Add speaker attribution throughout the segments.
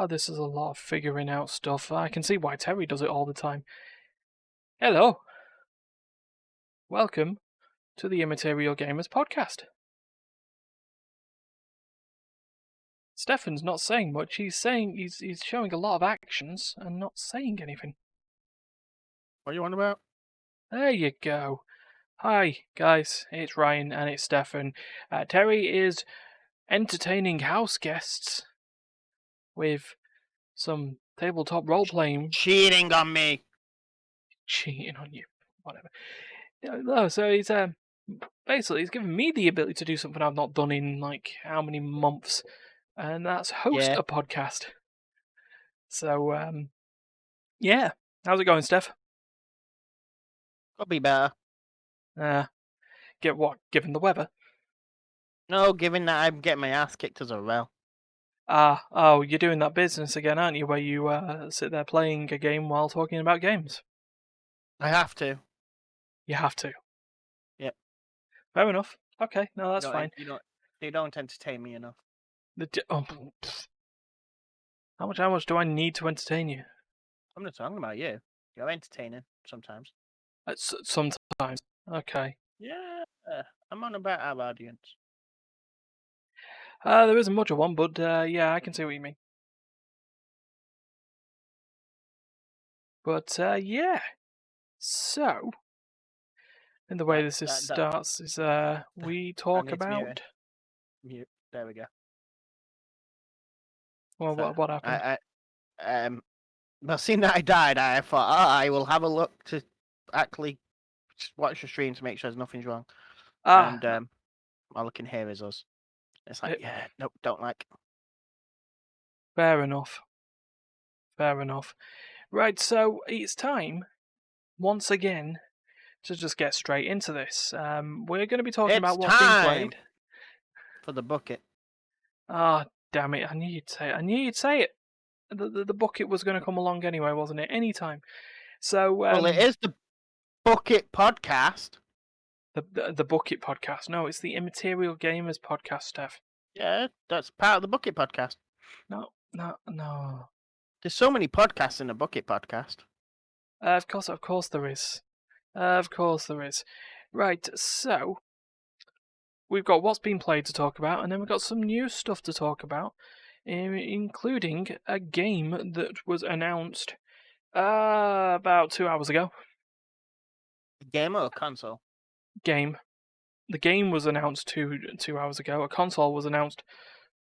Speaker 1: This is a lot of figuring out stuff. I can see why Terry does it all the time. Hello. Welcome to the Immaterial Gamers podcast. Stefan's not saying much. He's showing a lot of actions and not saying anything.
Speaker 2: What are you on about?
Speaker 1: There you go. Hi, guys. It's Ryan and it's Stefan. Terry is entertaining house guests with some tabletop role-playing.
Speaker 2: Cheating on me.
Speaker 1: Cheating on you. Whatever. No, so he's basically he's given me the ability to do something I've not done in like how many months, and that's host a podcast. So yeah, how's it going, Steph?
Speaker 2: Could be better.
Speaker 1: Get what? Given the weather?
Speaker 2: No, given that I'm getting my ass kicked as well.
Speaker 1: Oh, you're doing that business again, aren't you? Where you sit there playing a game while talking about games.
Speaker 2: I have to.
Speaker 1: You have to.
Speaker 2: Yep.
Speaker 1: Fair enough. Okay, no, that's fine.
Speaker 2: You don't entertain me enough.
Speaker 1: How much do I need to entertain you?
Speaker 2: I'm not talking about you. You're entertaining sometimes.
Speaker 1: Sometimes. Okay.
Speaker 2: Yeah, I'm on about our audience.
Speaker 1: There isn't much of one, but yeah, I can see what you mean. But yeah, so in the way this starts is we talk about.
Speaker 2: Mute. There we go.
Speaker 1: Well,
Speaker 2: So,
Speaker 1: what happened?
Speaker 2: Well, seeing that I died, I thought, I will have a look to actually watch the stream to make sure there's nothing's wrong. And all I can hear is us. It's like, yeah, nope, don't like.
Speaker 1: Fair enough. Right, so it's time, once again, to just get straight into this. We're going to be talking about what's being played.
Speaker 2: For the bucket.
Speaker 1: Damn it, I knew you'd say it. The bucket was going to come along anyway, wasn't it? Anytime. So,
Speaker 2: well, it is the Bucket Podcast.
Speaker 1: The Bucket Podcast. No, it's the Immaterial Gamers Podcast, Steph.
Speaker 2: Yeah, that's part of the Bucket Podcast.
Speaker 1: No.
Speaker 2: There's so many podcasts in the Bucket Podcast.
Speaker 1: Of course there is. Right, so we've got what's been played to talk about, and then we've got some new stuff to talk about, including a game that was announced about 2 hours ago.
Speaker 2: Game or a console?
Speaker 1: Game. The game was announced 2 hours ago. A console was announced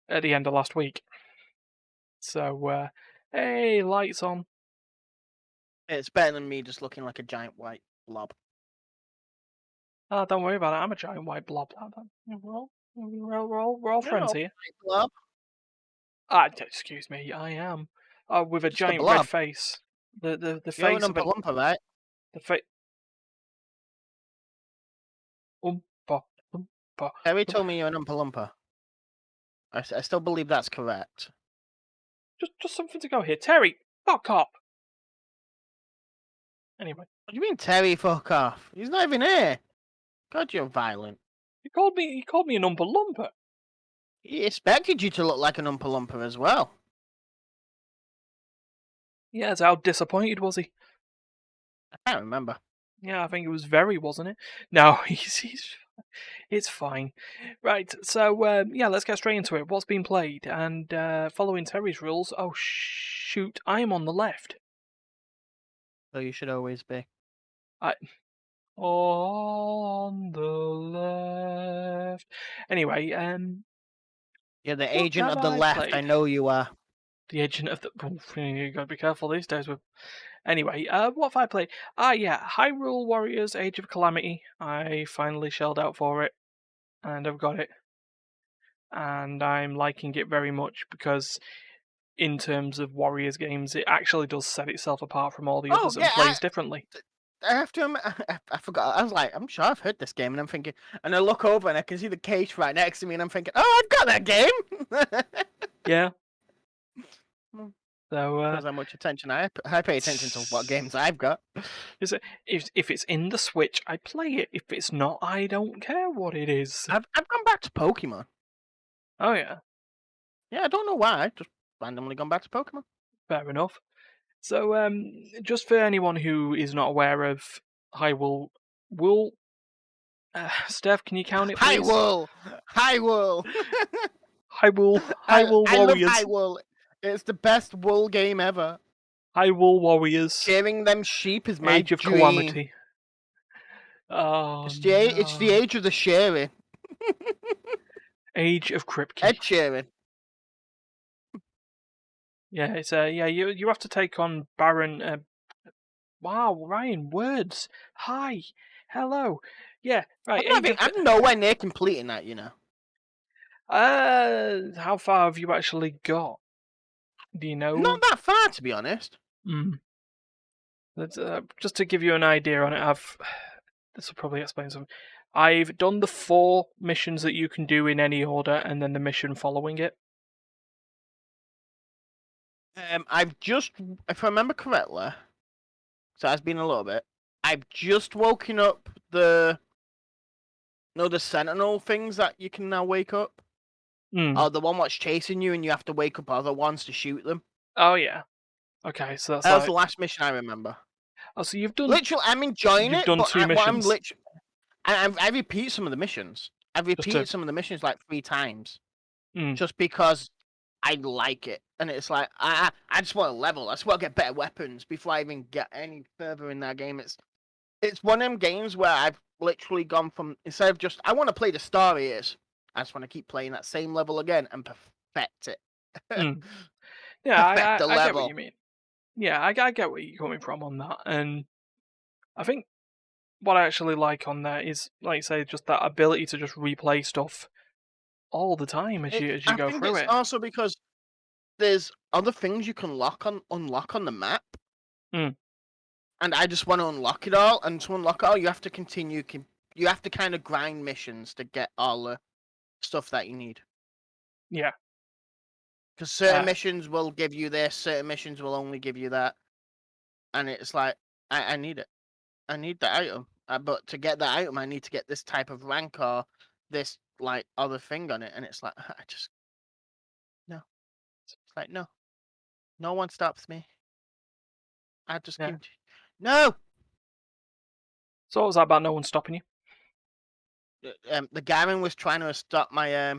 Speaker 1: at the end of last week. So, hey, lights on.
Speaker 2: It's better than me just looking like a giant white blob.
Speaker 1: Don't worry about it. I'm a giant white blob. We're all friends here.
Speaker 2: Blob?
Speaker 1: Excuse me. I am. With a
Speaker 2: just
Speaker 1: giant
Speaker 2: a
Speaker 1: red face. The face.
Speaker 2: You're an Oompa Loompa, right?
Speaker 1: The face.
Speaker 2: Terry told me you're an Oompa Loompa. I still believe that's correct.
Speaker 1: Just something to go here. Terry, fuck off. Anyway.
Speaker 2: What do you mean, Terry, fuck off? He's not even here. God, you're violent.
Speaker 1: He called me an Oompa Loompa.
Speaker 2: He expected you to look like an Oompa Loompa as well.
Speaker 1: Yes, how disappointed was he?
Speaker 2: I can't remember.
Speaker 1: Yeah, I think it was very, wasn't it? No, it's fine. Right, so yeah, let's get straight into it. What's been played? And following Terry's rules, oh shoot, I'm on the left.
Speaker 2: So you should always be.
Speaker 1: On the left. Anyway,
Speaker 2: you're the agent of the left. I know you are.
Speaker 1: The agent of the. You gotta be careful these days with. Anyway, what have I played? Yeah, Hyrule Warriors: Age of Calamity. I finally shelled out for it, and I've got it, and I'm liking it very much because, in terms of Warriors games, it actually does set itself apart from all the others and plays differently.
Speaker 2: I have to. I forgot. I was like, I'm sure I've heard this game, and I'm thinking, and I look over and I can see the case right next to me, and I'm thinking, oh, I've got that game.
Speaker 1: Yeah.
Speaker 2: So because how much attention I pay attention to what games I've got.
Speaker 1: If it's in the Switch, I play it. If it's not, I don't care what it is.
Speaker 2: I've gone back to Pokemon.
Speaker 1: Oh yeah.
Speaker 2: Yeah, I don't know why. randomly gone back to Pokemon.
Speaker 1: Fair enough. So, just for anyone who is not aware of Hyrule, will Steph, can you count it, please?
Speaker 2: Hyrule! Hyrule!
Speaker 1: Hyrule,
Speaker 2: I
Speaker 1: Hyrule
Speaker 2: I love
Speaker 1: Warriors,
Speaker 2: Hyrule. It's the best wool game ever.
Speaker 1: Hyrule Warriors,
Speaker 2: Shearing them sheep is my
Speaker 1: Age of
Speaker 2: dream.
Speaker 1: Calamity. Oh
Speaker 2: It's the
Speaker 1: no,
Speaker 2: age of the shearing.
Speaker 1: Age of Kripke.
Speaker 2: Head shearing.
Speaker 1: Yeah, it's yeah. You have to take on Baron. Wow, Ryan, words. Hi, hello. Yeah, right. Age of.
Speaker 2: I'm nowhere near completing that, you know.
Speaker 1: How far have you actually got? Do you
Speaker 2: Not
Speaker 1: know?
Speaker 2: that far, to be honest.
Speaker 1: Mm. That's, just to give you an idea on it, this will probably explain something. I've done the 4 missions that you can do in any order, and then the mission following it.
Speaker 2: I've just, if I remember correctly, so it's been a little bit. I've just woken up the sentinel things that you can now wake up.
Speaker 1: Mm.
Speaker 2: Or the one that's chasing you, and you have to wake up other ones to shoot them.
Speaker 1: Oh yeah. Okay, so that's
Speaker 2: That was
Speaker 1: like.
Speaker 2: the last mission I remember.
Speaker 1: Oh, so you've done.
Speaker 2: Literally, I'm enjoying
Speaker 1: You've
Speaker 2: it,
Speaker 1: done
Speaker 2: but
Speaker 1: 2
Speaker 2: what I'm
Speaker 1: missions.
Speaker 2: literally, I repeat some of the missions. I've
Speaker 1: Just to.
Speaker 2: repeated some of the missions like 3 times,
Speaker 1: Mm.
Speaker 2: just because I like it, and it's like I just want to level. I just want to get better weapons before I even get any further in that game. It's one of them games where I've literally gone from, instead of just I want to play the story, I just want to keep playing that same level again and perfect it.
Speaker 1: Mm. Yeah,
Speaker 2: Perfect the
Speaker 1: I get what
Speaker 2: level.
Speaker 1: you mean. Yeah, I get where you're coming from on that, and I think what I actually like on there is, like you say, just that ability to just replay stuff all the time as you
Speaker 2: I
Speaker 1: go
Speaker 2: think
Speaker 1: through
Speaker 2: it's
Speaker 1: it.
Speaker 2: also because there's other things you can unlock on the map,
Speaker 1: Mm.
Speaker 2: and I just want to unlock it all. And to unlock it all, you have to continue. You have to kind of grind missions to get all the stuff that you need.
Speaker 1: Yeah.
Speaker 2: Because certain
Speaker 1: Uh,
Speaker 2: missions will give you this, certain missions will only give you that, and it's like I need it. I need the item, but to get that item, I need to get this type of rank or this like other thing on it, and it's like I just no. It's like no, no one stops me. I just
Speaker 1: yeah.
Speaker 2: keep no.
Speaker 1: So what was that about? No one stopping you?
Speaker 2: The Garen was trying to stop my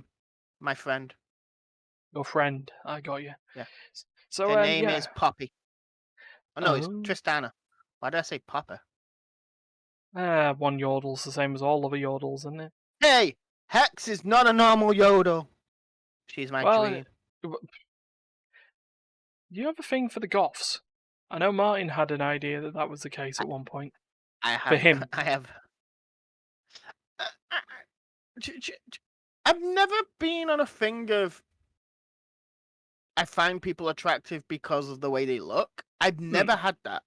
Speaker 2: friend.
Speaker 1: Your friend. I got you.
Speaker 2: Yeah,
Speaker 1: So
Speaker 2: her name
Speaker 1: yeah.
Speaker 2: is Poppy. Oh no, it's
Speaker 1: Oh.
Speaker 2: Tristana. Why did I say Papa?
Speaker 1: One yodel's the same as all other yodels, isn't it?
Speaker 2: Hey, Hex is not a normal yodel. She's my
Speaker 1: Well,
Speaker 2: dream.
Speaker 1: do you have a thing for the goths? I know Martin had an idea that that was the case
Speaker 2: I,
Speaker 1: at one point
Speaker 2: I
Speaker 1: for
Speaker 2: have
Speaker 1: him.
Speaker 2: I have. Uh, uh, I've never been on a thing of I find people attractive because of the way they look. I've
Speaker 1: Hmm.
Speaker 2: never had that.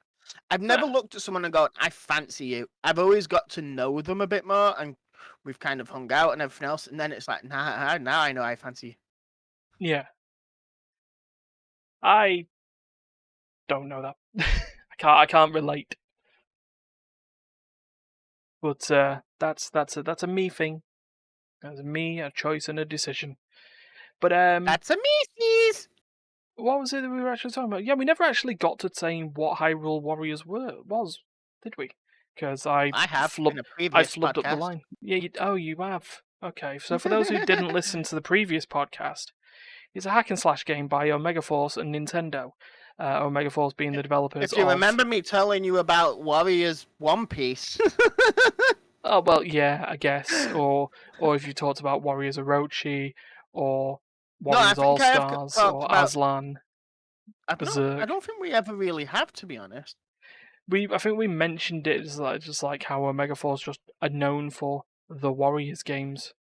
Speaker 2: I've never
Speaker 1: Ah,
Speaker 2: looked at someone and gone, I fancy you. I've always got to know them a bit more, and we've kind of hung out and everything else, and then it's like, nah, now I know I fancy you.
Speaker 1: yeah. I don't know that. I can't relate. But that's a me thing. That's me, a choice and a decision. But
Speaker 2: That's a Macy's.
Speaker 1: what was it that we were actually talking about? Yeah, we never actually got to saying what Hyrule Warriors was, did we? Because
Speaker 2: I have in a
Speaker 1: I
Speaker 2: previous
Speaker 1: flubbed up the
Speaker 2: podcast.
Speaker 1: line. Yeah, you have. Okay, so for those who didn't listen to the previous podcast, it's a hack and slash game by Omega Force and Nintendo. Omega Force being the developers
Speaker 2: If you
Speaker 1: of.
Speaker 2: remember me telling you about Warriors One Piece.
Speaker 1: Oh well, yeah, I guess. Or if you talked about Warriors Orochi, or
Speaker 2: No, I
Speaker 1: Warriors All
Speaker 2: think I have
Speaker 1: Stars,
Speaker 2: talked
Speaker 1: or
Speaker 2: about.
Speaker 1: Aslan,
Speaker 2: I
Speaker 1: Berserk.
Speaker 2: don't think we ever really have, to be honest.
Speaker 1: I think we mentioned it just like how Omega Force just are known for the Warriors games,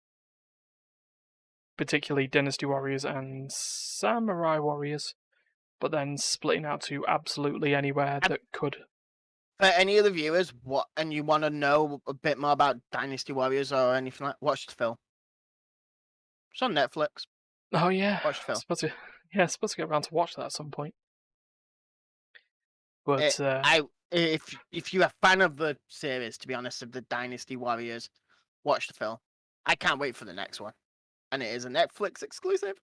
Speaker 1: particularly Dynasty Warriors and Samurai Warriors, but then splitting out to absolutely anywhere
Speaker 2: Have,
Speaker 1: that could.
Speaker 2: for any of the viewers, and you want to know a bit more about Dynasty Warriors or anything like, watch the film. It's on Netflix.
Speaker 1: Oh yeah,
Speaker 2: Watch the film.
Speaker 1: supposed to get around to watch that at some point.
Speaker 2: It,
Speaker 1: But
Speaker 2: if you're a fan of the series, to be honest, of the Dynasty Warriors, watch the film. I can't wait for the next one, and it is a Netflix exclusive.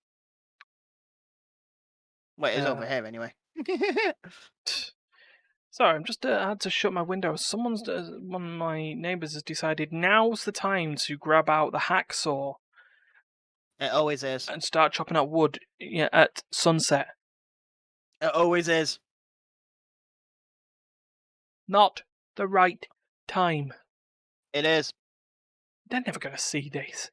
Speaker 2: Well, it is
Speaker 1: Uh,
Speaker 2: over here anyway.
Speaker 1: Sorry, I'm just I had to shut my window. One of my neighbours has decided now's the time to grab out the hacksaw
Speaker 2: It always is.
Speaker 1: and start chopping up wood. Yeah, at sunset.
Speaker 2: It always is.
Speaker 1: Not the right time.
Speaker 2: It is.
Speaker 1: They're never gonna see this.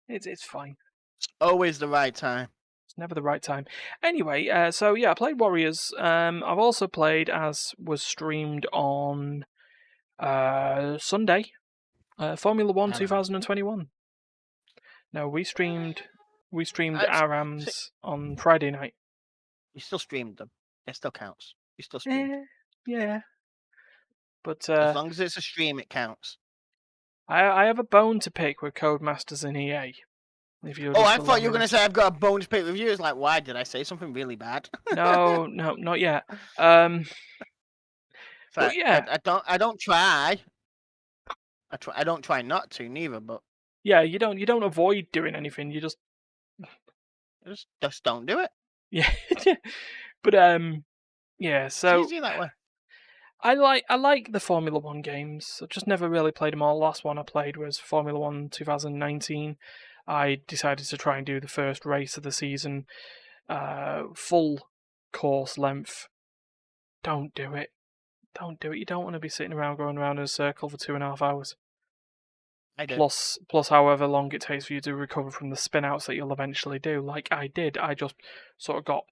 Speaker 1: It's fine.
Speaker 2: It's always the right time.
Speaker 1: It's never the right time. Anyway, so yeah, I played Warriors. I've also played, as was streamed on Sunday, Formula One
Speaker 2: Hello.
Speaker 1: 2021. No, we streamed
Speaker 2: That's, see,
Speaker 1: Arams on Friday night.
Speaker 2: you still streamed them. It still counts. You still streamed.
Speaker 1: Yeah, but
Speaker 2: As long as it's a stream, it counts.
Speaker 1: I have a bone to pick with Codemasters in EA. If you'll
Speaker 2: Oh,
Speaker 1: just
Speaker 2: I
Speaker 1: allow
Speaker 2: thought you
Speaker 1: me
Speaker 2: were going to
Speaker 1: to.
Speaker 2: say I've got a bonus pick review. It's like, why did I say something really bad?
Speaker 1: No, not yet.
Speaker 2: So
Speaker 1: But yeah,
Speaker 2: I don't try. I don't try not to neither, but
Speaker 1: yeah, you don't avoid doing anything. You just
Speaker 2: just don't do it.
Speaker 1: yeah, but yeah.
Speaker 2: It's
Speaker 1: So
Speaker 2: easier that way.
Speaker 1: I like the Formula One games. I just never really played them all. Last one I played was Formula One 2019. I decided to try and do the first race of the season, full course length. Don't do it. Don't do it. You don't want to be sitting around going around in a circle for 2.5 hours.
Speaker 2: I do.
Speaker 1: Plus however long it takes for you to recover from the spin outs that you'll eventually do. Like I did. I just sort of got.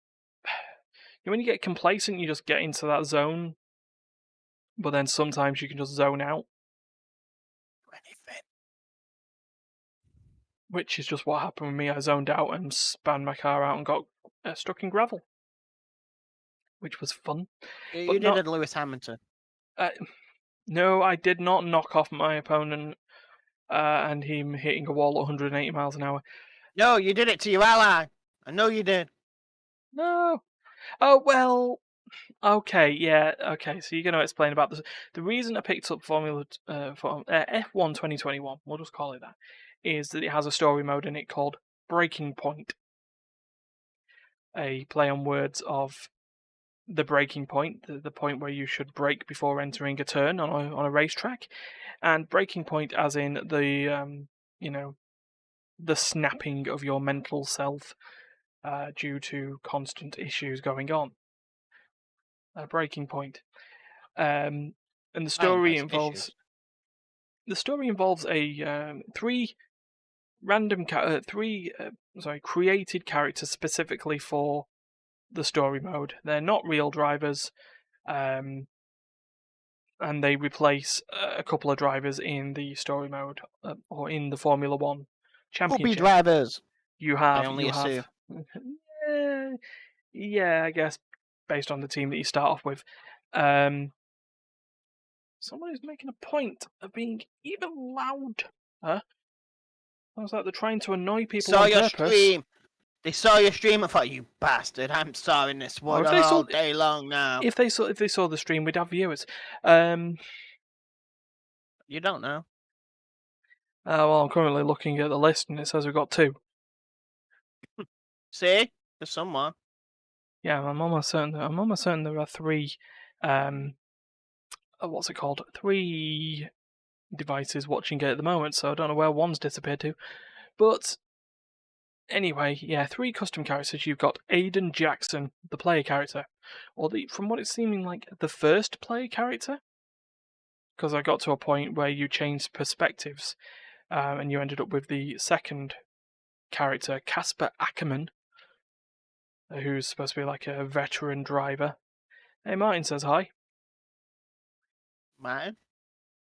Speaker 1: When you get complacent, you just get into that zone. But then sometimes you can just zone out,
Speaker 2: Anything.
Speaker 1: which is just what happened with me. I zoned out and span my car out and got stuck in gravel, which was fun.
Speaker 2: You
Speaker 1: But
Speaker 2: did
Speaker 1: not.
Speaker 2: a Lewis Hamilton.
Speaker 1: No, I did not knock off my opponent and him hitting a wall at 180 miles an hour.
Speaker 2: No, you did it to your ally. I know you did.
Speaker 1: No. Oh well. Okay, yeah, okay. So you're going to explain about this. The reason I picked up Formula F1 2021, we'll just call it that, is that it has a story mode in it called Breaking Point. A play on words of the breaking point, the point where you should brake before entering a turn on a racetrack, and breaking point as in the the snapping of your mental self due to constant issues going on. A breaking point. And the
Speaker 2: I
Speaker 1: story
Speaker 2: has
Speaker 1: involves
Speaker 2: issues.
Speaker 1: three created characters specifically for the story mode. They're not real drivers, and they replace a couple of drivers in the story mode or in the Formula One
Speaker 2: Puppy
Speaker 1: Championship.
Speaker 2: drivers.
Speaker 1: You
Speaker 2: I
Speaker 1: have
Speaker 2: only assume.
Speaker 1: yeah, I guess based on the team that you start off with. Somebody's making a point of being even loud. Huh? Sounds like they're trying to annoy people
Speaker 2: Saw
Speaker 1: on
Speaker 2: your
Speaker 1: purpose.
Speaker 2: stream. They saw your stream and thought, you bastard, I'm sawing this wood all day long now.
Speaker 1: If they saw the stream, we'd have viewers.
Speaker 2: You don't know.
Speaker 1: Well, I'm currently looking at the list and it says we've got 2.
Speaker 2: See? There's someone.
Speaker 1: Yeah, I'm almost certain there are 3 what's it called? 3 devices watching it at the moment, so I don't know where one's disappeared to. But anyway, yeah, 3 custom characters. You've got Aiden Jackson, the player character, or from what it's seeming like, the first player character. Because I got to a point where you changed perspectives, and you ended up with the second character, Casper Ackerman, who's supposed to be like a veteran driver. Hey, Martin says hi.
Speaker 2: Martin?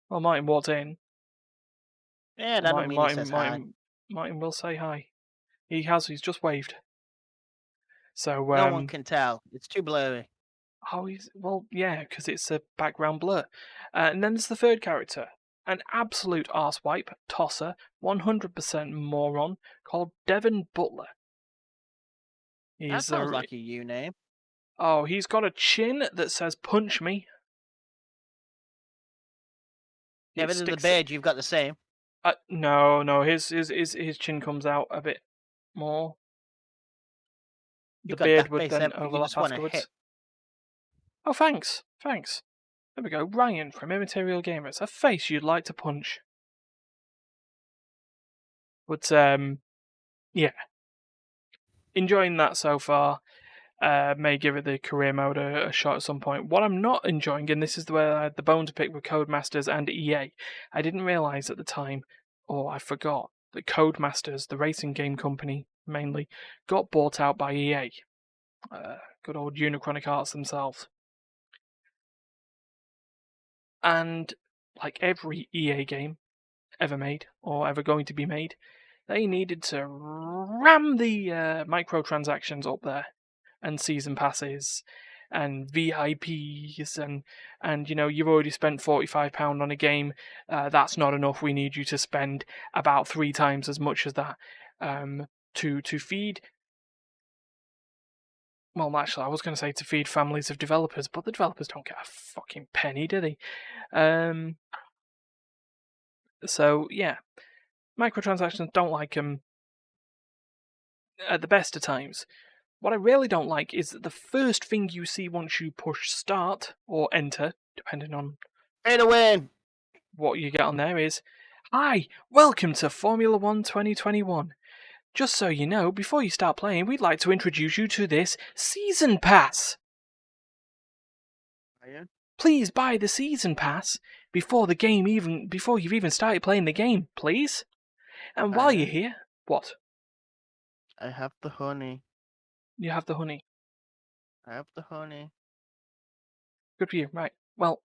Speaker 1: Well, Martin walked in.
Speaker 2: Yeah, that don't mean he says hi.
Speaker 1: Martin will say hi. He's just waved. So,
Speaker 2: No one can tell. It's too blurry.
Speaker 1: yeah, because it's a background blur. And then there's the third character, an absolute arsewipe, tosser, 100% moron, called Devin Butler.
Speaker 2: That sounds like a you name.
Speaker 1: Oh, he's got a chin that says "punch me."
Speaker 2: Yeah, but the beard, you've got the same.
Speaker 1: No, his chin comes out a bit more.
Speaker 2: You
Speaker 1: The
Speaker 2: got
Speaker 1: beard
Speaker 2: that
Speaker 1: would
Speaker 2: face there,
Speaker 1: then
Speaker 2: but you
Speaker 1: overlap
Speaker 2: just want to hit.
Speaker 1: afterwards. Oh, thanks. Thanks. There we go. Ryan from Immaterial Gamers. A face you'd like to punch. But, yeah. Enjoying that so far. May give it the career mode a shot at some point. What I'm not enjoying, and this is where I had the bone to pick with Codemasters and EA, I didn't realise at the time, or I forgot, that Codemasters, the racing game company mainly, got bought out by EA. Good old Unicronic Arts themselves. And like every EA game ever made, or ever going to be made, they needed to ram the microtransactions up there, and season passes, and VIPs, and you've already spent £45 on a game. That's not enough. We need you to spend about 3 times as much as that to feed. Well, actually, I was going to say to feed families of developers, but the developers don't get a fucking penny, do they? So yeah, microtransactions, don't like them at the best of times. What I really don't like is that the first thing you see once you push start or enter, depending on
Speaker 2: Fade away.
Speaker 1: what you get on there, is, "Hi, welcome to Formula 1 2021. Just so you know, before you start playing, we'd like to introduce you to this Season Pass. Please buy the Season Pass before you've even started playing the game, please. And while you're here, what?
Speaker 2: I have the honey.
Speaker 1: You have the honey.
Speaker 2: I have the honey.
Speaker 1: Good for you, right? Well,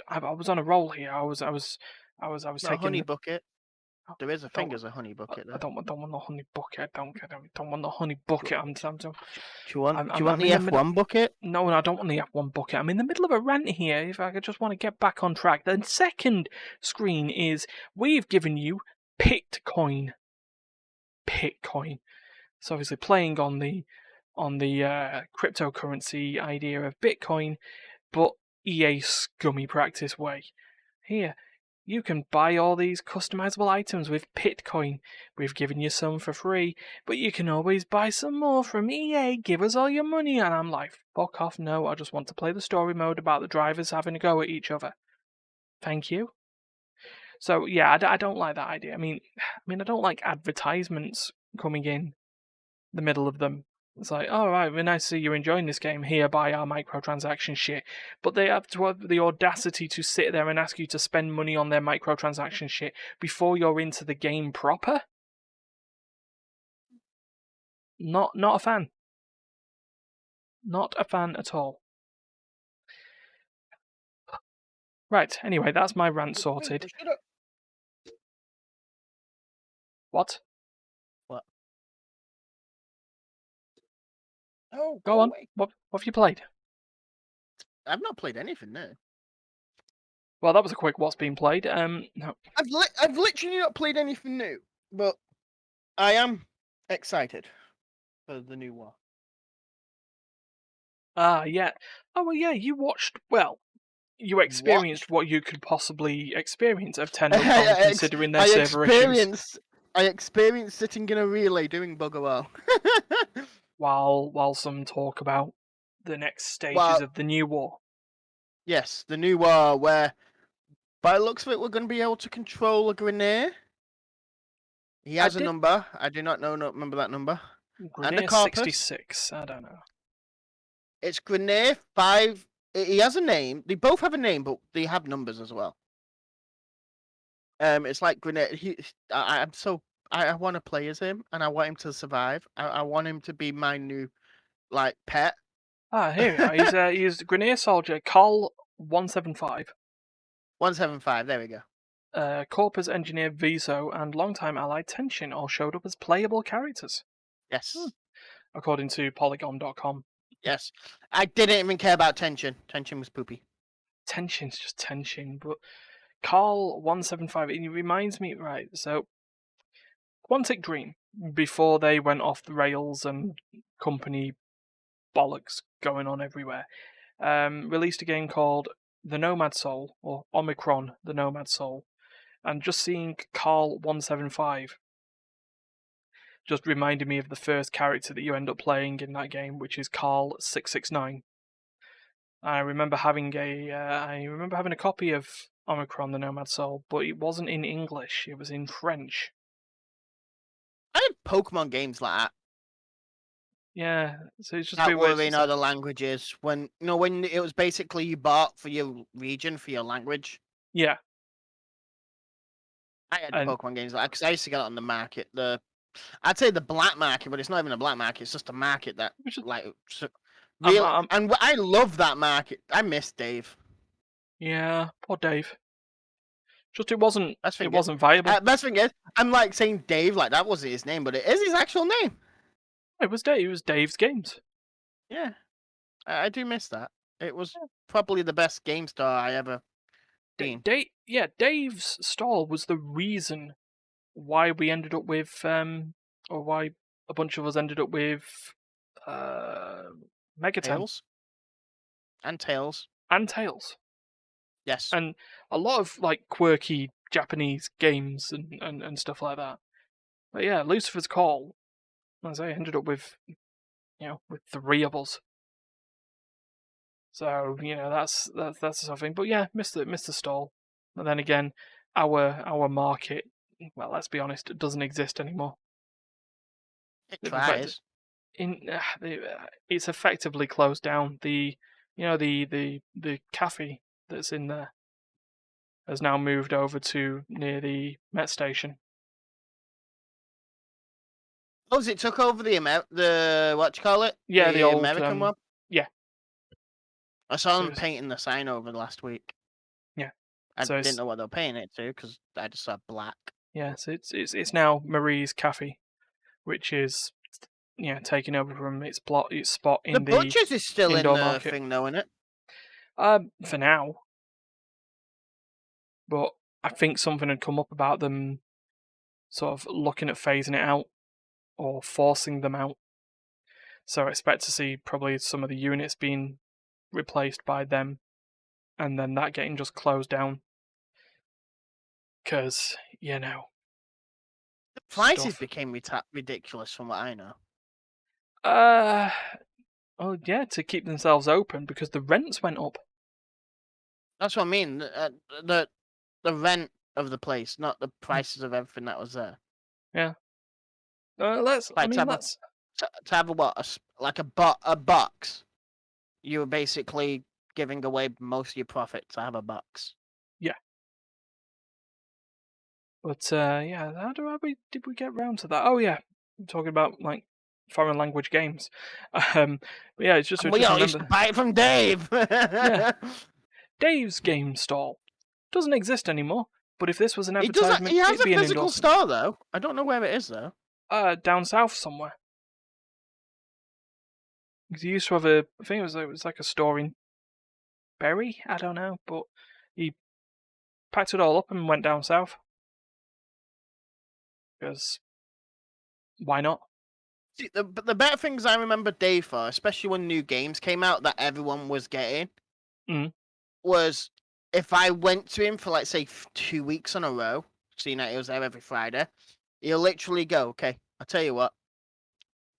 Speaker 1: I was on a roll here. I was
Speaker 2: No,
Speaker 1: taking
Speaker 2: honey bucket.
Speaker 1: Oh,
Speaker 2: There is a
Speaker 1: I
Speaker 2: thing
Speaker 1: don't,
Speaker 2: as a honey bucket
Speaker 1: I
Speaker 2: there.
Speaker 1: don't want the honey bucket. I don't want the honey bucket.
Speaker 2: Do you want
Speaker 1: I'm
Speaker 2: the
Speaker 1: in the middle.
Speaker 2: F1 bucket?
Speaker 1: No, I don't want the F1 bucket. I'm in the middle of a rant here. If I just want to get back on track. The second screen is we've given you Bitcoin. Bitcoin. So obviously playing on the cryptocurrency idea of Bitcoin, but EA scummy practice way. Here, you can buy all these customizable items with Bitcoin. We've given you some for free, but you can always buy some more from EA. Give us all your money. And I'm like, fuck off, no. I just want to play the story mode about the drivers having a go at each other. Thank you. So yeah, I don't like that idea. I mean, I don't like advertisements coming in the middle of them. It's like, all right, we're nice to see you're enjoying this game. Here, buy our microtransaction shit. But they have to have the audacity to sit there and ask you to spend money on their microtransaction shit before you're into the game proper. Not a fan. Not a fan at all. Right. Anyway, that's my rant sorted. What?
Speaker 2: What? Oh,
Speaker 1: Go on. What have you played?
Speaker 2: I've not played anything new.
Speaker 1: Well, that was a quick what's been played. No.
Speaker 2: I've literally not played anything new, but I am excited for the new war.
Speaker 1: Ah, yeah. Oh, well, yeah. You watched. Well, you experienced what you could possibly experience of 10 months on, considering their server issues.
Speaker 2: I experienced sitting in a relay doing bugger well.
Speaker 1: while some talk about the next stages of the new war.
Speaker 2: Yes, the new war where, by the looks of it, we're going to be able to control a grenade. He has a number. I do not remember that number.
Speaker 1: Grenade
Speaker 2: and a corpus.
Speaker 1: 66. I don't know.
Speaker 2: It's Grenade 5. He has a name. They both have a name, but they have numbers as well. It's like Grenade. I want to play as him, and I want him to survive. I want him to be my new, pet.
Speaker 1: Ah, here we are. He's Grenade Soldier Col 175.
Speaker 2: 175. There we go.
Speaker 1: Corpus Engineer Viso and longtime ally Tension all showed up as playable characters.
Speaker 2: Yes.
Speaker 1: According to Polygon.com.
Speaker 2: Yes. I didn't even care about Tension. Tension was poopy.
Speaker 1: Tension's just Tension, but Carl 175, it reminds me, right, so Quantic Dream, before they went off the rails and company bollocks going on everywhere, released a game called The Nomad Soul, or Omicron The Nomad Soul, and just seeing Carl 175 just reminded me of the first character that you end up playing in that game, which is Carl 669. I remember having a copy of Omicron: The Nomad Soul, but it wasn't in English; it was in French.
Speaker 2: I had Pokemon games like that.
Speaker 1: Yeah, so it's just a
Speaker 2: That
Speaker 1: bit weird.
Speaker 2: were in other languages when when it was basically you bought for your region, for your language.
Speaker 1: Yeah,
Speaker 2: I had
Speaker 1: and
Speaker 2: Pokemon games like that because I used to get it on the market. I'd say the black market, but it's not even a black market. It's just a market that
Speaker 1: which is,
Speaker 2: like
Speaker 1: I'm,
Speaker 2: real.
Speaker 1: I'm,
Speaker 2: And I love that market. I miss Dave.
Speaker 1: yeah, poor Dave. Just it
Speaker 2: Best thing is,
Speaker 1: wasn't viable.
Speaker 2: best thing is, I'm like saying Dave like that wasn't his name, but it is his actual name.
Speaker 1: It was Dave. It was Dave's Games.
Speaker 2: Yeah, I do miss that. It was probably the best game store I ever seen.
Speaker 1: Dave's stall was the reason why we ended up with or why a bunch of us ended up with uh Megaten
Speaker 2: Tails and Tails.
Speaker 1: and Tails.
Speaker 2: Yes.
Speaker 1: And a lot of like quirky Japanese games and stuff like that. But yeah, Lucifer's Call, as I ended up with with three of us. So, that's something. But yeah, Mr. Stall. And then again, our market, well, let's be honest, it doesn't exist anymore.
Speaker 2: It
Speaker 1: They've effect-
Speaker 2: tries.
Speaker 1: it's effectively closed down. The cafe that's in there has now moved over to near the Met station.
Speaker 2: Oh, it took over the what you call it?
Speaker 1: Yeah, the
Speaker 2: The
Speaker 1: old
Speaker 2: American one?
Speaker 1: yeah.
Speaker 2: I saw
Speaker 1: So
Speaker 2: them painting the sign over last week.
Speaker 1: yeah.
Speaker 2: I
Speaker 1: So
Speaker 2: didn't
Speaker 1: it's
Speaker 2: know what they were painting it to because I just saw black.
Speaker 1: yeah, so it's now Marie's Cafe, which is taking over from its spot
Speaker 2: The
Speaker 1: in the
Speaker 2: butchers is still in
Speaker 1: indoor
Speaker 2: the
Speaker 1: market.
Speaker 2: thing, though, isn't it?
Speaker 1: For now, but I think something had come up about them sort of looking at phasing it out or forcing them out. So I expect to see probably some of the units being replaced by them, and then that getting just closed down. Because
Speaker 2: The prices
Speaker 1: stuff.
Speaker 2: became ridiculous from what I know.
Speaker 1: Uh, oh yeah, to keep themselves open because the rents went up.
Speaker 2: That's what I mean. The rent of the place, not the
Speaker 1: Hmm.
Speaker 2: prices of everything that was there.
Speaker 1: Yeah. Let's. I
Speaker 2: Like
Speaker 1: mean, let's.
Speaker 2: to have a what like a box. You were basically giving away most of your profit to have a box.
Speaker 1: Yeah. But yeah, did we get round to that? Oh yeah, we're talking about like foreign language games. But yeah, it's just
Speaker 2: And
Speaker 1: I
Speaker 2: we
Speaker 1: just
Speaker 2: all used to
Speaker 1: remember.
Speaker 2: buy it from Dave.
Speaker 1: Yeah, Dave's game stall doesn't exist anymore. But if this was an
Speaker 2: He does.
Speaker 1: advertisement,
Speaker 2: He has
Speaker 1: it'd
Speaker 2: a
Speaker 1: be an
Speaker 2: physical
Speaker 1: endorsement.
Speaker 2: store though. I don't know where it is though.
Speaker 1: Down south somewhere. Because he used to have I think it was like a store in Bury. I don't know, but he packed it all up and went down south. Because why not?
Speaker 2: See, but the better things I remember Dave for, especially when new games came out that everyone was getting,
Speaker 1: Mm.
Speaker 2: was if I went to him for like say 2 weeks in a row, seeing that he was there every Friday, he'll literally go, "Okay, I'll tell you what.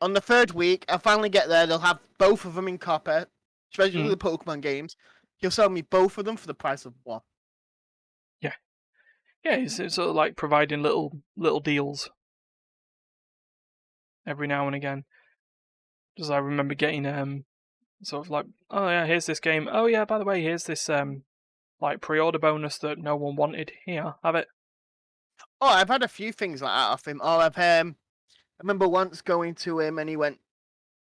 Speaker 2: On the third week, I'll finally get there. They'll have both of them in copper, especially
Speaker 1: Mm.
Speaker 2: the Pokemon games. He'll sell me both of them for the price of one."
Speaker 1: Yeah, yeah. It's sort of like providing little deals every now and again. Because I remember getting sort of like, oh yeah, here's this game. Oh yeah, by the way, here's this like pre-order bonus that no one wanted. Here, have it.
Speaker 2: Oh, I've had a few things like that off him. Oh, I remember once going to him and he went,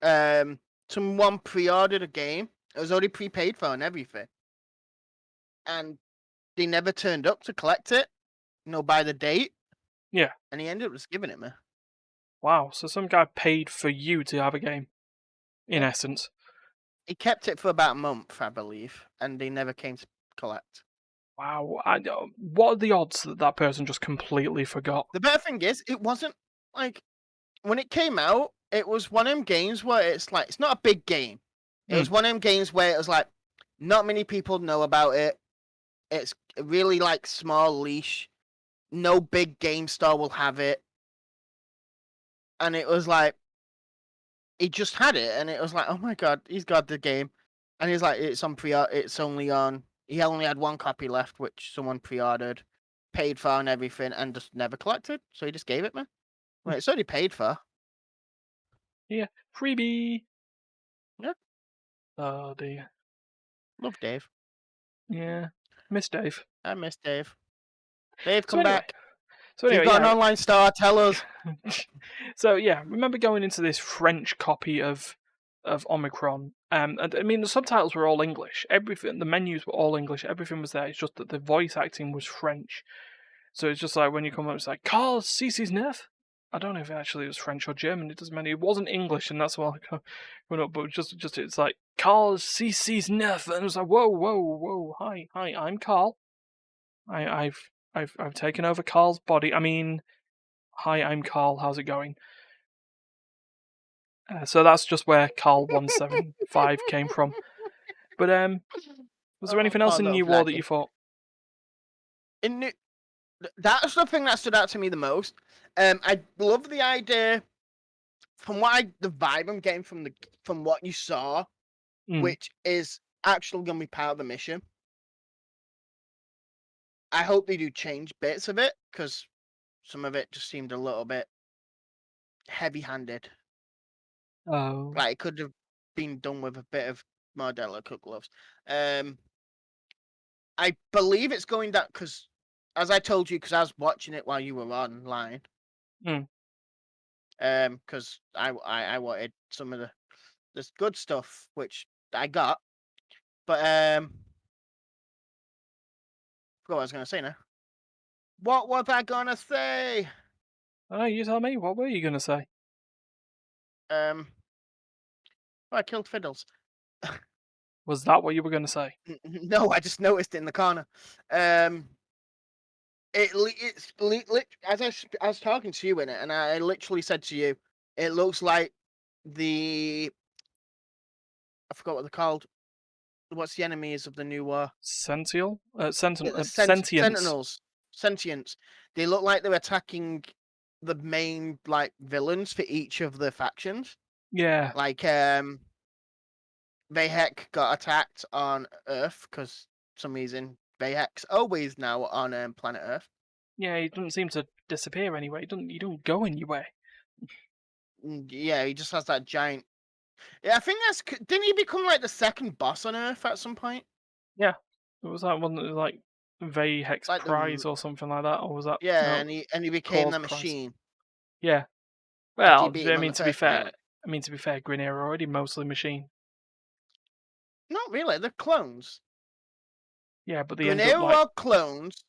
Speaker 2: someone pre-ordered a game. It was already prepaid for and everything, and they never turned up to collect it. By the date,
Speaker 1: Yeah.
Speaker 2: and he ended up just giving it me.
Speaker 1: Wow. So some guy paid for you to have a game, in
Speaker 2: Yeah,
Speaker 1: essence.
Speaker 2: he kept it for about a month, I believe, and they never came to collect.
Speaker 1: Wow. What are the odds that that person just completely forgot?
Speaker 2: The better thing is, it wasn't like when it came out. It was one of them games where it's like it's not a big game. It
Speaker 1: Mm.
Speaker 2: was one of them games where it was like not many people know about it. It's really like small leash. No big game store will have it. and it was like he just had it, and it was like, oh my god, he's got the game, and he's like, it's on pre, it's only on. He only had one copy left, which someone pre-ordered, paid for, and everything, and just never collected. So he just gave it me. Well, it's already paid for.
Speaker 1: Yeah, freebie.
Speaker 2: Yeah,
Speaker 1: Oh dear.
Speaker 2: love Dave.
Speaker 1: Yeah, miss Dave.
Speaker 2: I miss Dave. Dave,
Speaker 1: So
Speaker 2: come
Speaker 1: anyway,
Speaker 2: back.
Speaker 1: so
Speaker 2: If you've
Speaker 1: anyway,
Speaker 2: got an
Speaker 1: yeah.
Speaker 2: online store, tell us.
Speaker 1: So yeah, remember going into this French copy of Omicron. And I mean the subtitles were all English. Everything, the menus were all English. Everything was there. It's just that the voice acting was French. So it's just like when you come up, it's like Carl C's Neuf. I don't know if it actually was French or German. It doesn't matter. It wasn't English, and that's why I went up. But just it's like Carl C's Neuf, and it was like whoa, whoa, whoa. Hi, I'm Carl. I've taken over Carl's body. I mean, hi, I'm Carl. How's it going? So that's just where Carl175 came from. But was there
Speaker 2: Oh,
Speaker 1: anything else
Speaker 2: poor
Speaker 1: in
Speaker 2: little
Speaker 1: New War that
Speaker 2: Flacky.
Speaker 1: you thought?
Speaker 2: That's the thing that stood out to me the most. I love the idea from the vibe I'm getting from what you saw, which is actually going to be part of the mission. I hope they do change bits of it because some of it just seemed a little bit heavy-handed.
Speaker 1: Oh,
Speaker 2: Like it could have been done with a bit of more delicate gloves. I believe it's going down because, as I told you, because I was watching it while you were online.
Speaker 1: mm.
Speaker 2: Because I wanted some of this good stuff, which I got, but forgot what I was gonna say now. What was I gonna say?
Speaker 1: Oh, you tell me. What were you gonna say?
Speaker 2: Um, I killed Fiddles.
Speaker 1: Was that what you were gonna say?
Speaker 2: No, I just noticed it in the corner. As I was talking to you in it, and I literally said to you, it looks like the I forgot what they're called. What's the enemies of the new war?
Speaker 1: Sential?
Speaker 2: Yeah, the
Speaker 1: Sentience.
Speaker 2: Sentinels, Sentients. They look like they're attacking the main like villains for each of the factions.
Speaker 1: Yeah.
Speaker 2: Like Vahek got attacked on Earth because some reason Vahek's always now on planet Earth.
Speaker 1: Yeah, he doesn't seem to disappear anyway. He don't go anywhere.
Speaker 2: Yeah, he just has that giant. Yeah, I think didn't he become like the second boss on Earth at some point?
Speaker 1: Yeah. It was that one that was like Hex
Speaker 2: Like
Speaker 1: Prize or something like that, or was that
Speaker 2: yeah,
Speaker 1: no
Speaker 2: and he became
Speaker 1: Cause
Speaker 2: the
Speaker 1: Prize?
Speaker 2: machine
Speaker 1: Yeah.
Speaker 2: after you
Speaker 1: Well,
Speaker 2: beat him on the first game.
Speaker 1: I mean to be fair, Green Arrow already mostly machine.
Speaker 2: Not really, they're clones.
Speaker 1: Yeah, but they end up
Speaker 2: Grenero
Speaker 1: like
Speaker 2: are clones.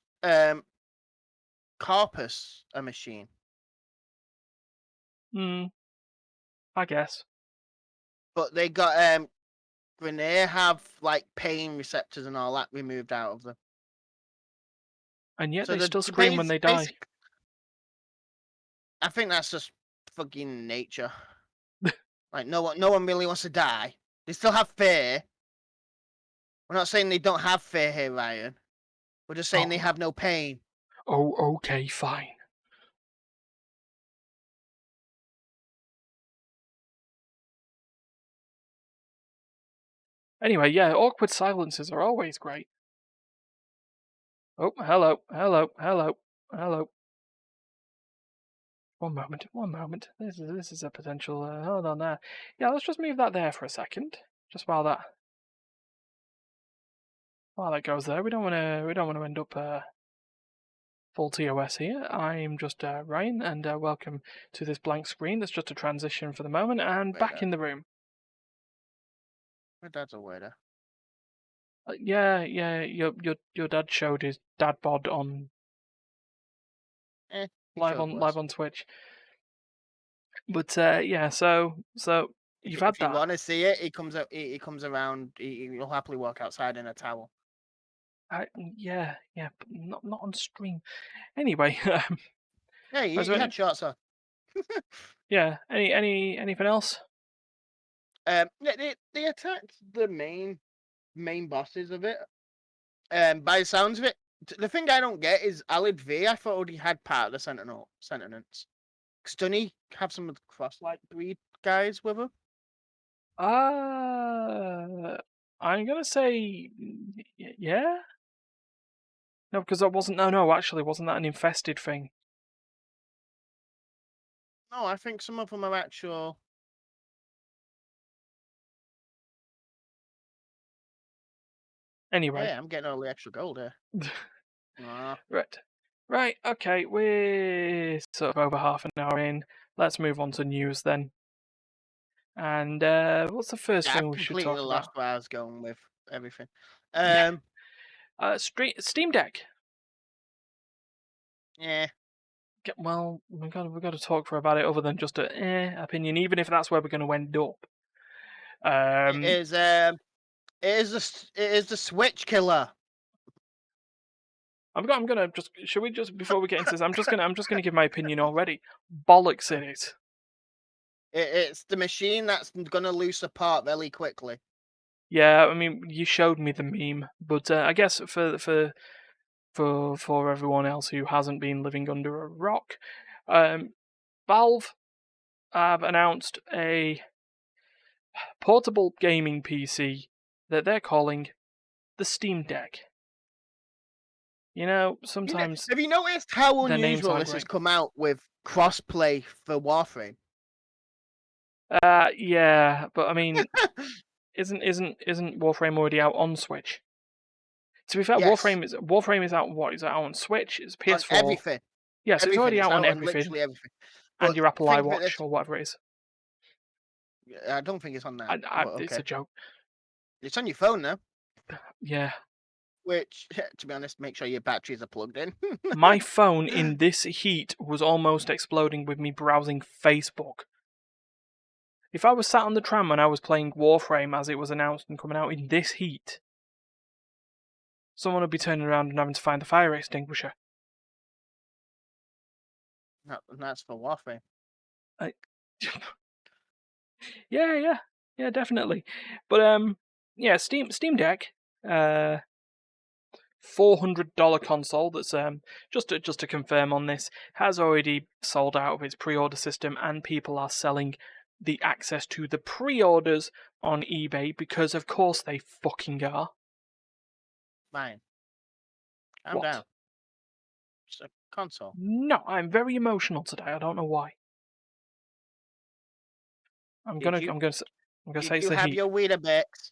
Speaker 2: Corpus a machine,
Speaker 1: hmm, I guess.
Speaker 2: but they got Grenade have like pain receptors and all that removed out of them.
Speaker 1: And yet
Speaker 2: So
Speaker 1: they
Speaker 2: the
Speaker 1: still scream when they die.
Speaker 2: basic. I think that's just fucking nature. Like no one really wants to die. They still have fear. We're not saying they don't have fear here, Ryan. We're just saying they
Speaker 1: Oh,
Speaker 2: have no pain.
Speaker 1: oh, okay, fine. Anyway, yeah, awkward silences are always great. Oh, hello, hello, hello, hello. One moment, one moment. This is a potential. Hold on there. Yeah, let's just move that there for a second. Just while that goes there, we don't want to end up full TOS here. I'm just Ryan, and welcome to this blank screen. That's just a transition for the moment, and back
Speaker 2: Waiter.
Speaker 1: in the room.
Speaker 2: My dad's a waiter.
Speaker 1: Yeah, yeah. Your dad showed his dad bod on
Speaker 2: He showed
Speaker 1: live
Speaker 2: worse.
Speaker 1: on Twitch. But yeah, so you've had
Speaker 2: If you
Speaker 1: that.
Speaker 2: want to see it, he comes out. He comes around. He'll happily walk outside in a towel.
Speaker 1: Yeah, yeah, but not on stream. Anyway,
Speaker 2: Yeah,
Speaker 1: was
Speaker 2: he
Speaker 1: there
Speaker 2: had shorts on.
Speaker 1: yeah, anything else?
Speaker 2: They attacked the main bosses of it. By the sounds of it, the thing I don't get is Alid V. I thought he had part of the Sentinels. Doesn't he have some of the cross-like breed guys with him?
Speaker 1: I'm gonna say yeah. No, because that wasn't. No, actually, wasn't that an infested thing?
Speaker 2: No, I think some of them are actual.
Speaker 1: Anyway,
Speaker 2: Yeah, I'm getting all the extra gold here. Ah,
Speaker 1: right, right. Okay, we're sort of over half an hour in. Let's move on to news then. And what's the first
Speaker 2: yeah,
Speaker 1: thing
Speaker 2: I've
Speaker 1: we should
Speaker 2: completely
Speaker 1: talk
Speaker 2: lost
Speaker 1: about?
Speaker 2: where I was going with everything.
Speaker 1: Yeah,
Speaker 2: Um,
Speaker 1: Steam Deck.
Speaker 2: yeah,
Speaker 1: Well, we got to talk for about it other than just a opinion, even if that's where we're going to end up.
Speaker 2: it
Speaker 1: Um,
Speaker 2: is. It is the Switch killer.
Speaker 1: I'm gonna just. Should we just before we get into this? I'm just gonna give my opinion already. Bollocks in it.
Speaker 2: It's the machine that's gonna loose apart very quickly.
Speaker 1: Yeah, I mean, you showed me the meme, but I guess for everyone else who hasn't been living under a rock, um, Valve have announced a portable gaming PC that they're calling the Steam Deck. You know, sometimes
Speaker 2: Have you noticed how
Speaker 1: their names
Speaker 2: unusual
Speaker 1: aren't
Speaker 2: this has
Speaker 1: great.
Speaker 2: come out with crossplay for Warframe?
Speaker 1: Yeah, but I mean, isn't Warframe already out on Switch? To be fair,
Speaker 2: Yes,
Speaker 1: Warframe is out. What is it out on Switch? It's
Speaker 2: on
Speaker 1: PS4.
Speaker 2: everything,
Speaker 1: Yeah, so it's
Speaker 2: everything.
Speaker 1: already
Speaker 2: It's
Speaker 1: out on
Speaker 2: out on
Speaker 1: everything
Speaker 2: literally everything.
Speaker 1: and
Speaker 2: But
Speaker 1: your Apple
Speaker 2: think of it
Speaker 1: iWatch
Speaker 2: this:
Speaker 1: or whatever it is.
Speaker 2: I don't think it's on that, but
Speaker 1: It's
Speaker 2: okay,
Speaker 1: a joke.
Speaker 2: it's on your phone now.
Speaker 1: Yeah,
Speaker 2: Which, to be honest, make sure your batteries are plugged in.
Speaker 1: my phone in this heat was almost exploding with me browsing Facebook. If I was sat on the tram and I was playing Warframe as it was announced and coming out in this heat, someone would be turning around and having to find the fire extinguisher.
Speaker 2: That's for Warframe.
Speaker 1: I, yeah, definitely. But yeah, Steam Deck, $400 console that's just to confirm on this has already sold out of its pre-order system, and people are selling the access to the pre-orders on eBay because of course they fucking are.
Speaker 2: Fine, calm
Speaker 1: What?
Speaker 2: down. It's a console.
Speaker 1: No, I'm very emotional today. I don't know why. I'm
Speaker 2: Did
Speaker 1: gonna
Speaker 2: you
Speaker 1: I'm gonna s- I'm gonna say
Speaker 2: did
Speaker 1: it's
Speaker 2: you
Speaker 1: the
Speaker 2: have
Speaker 1: heat.
Speaker 2: your Weetabix?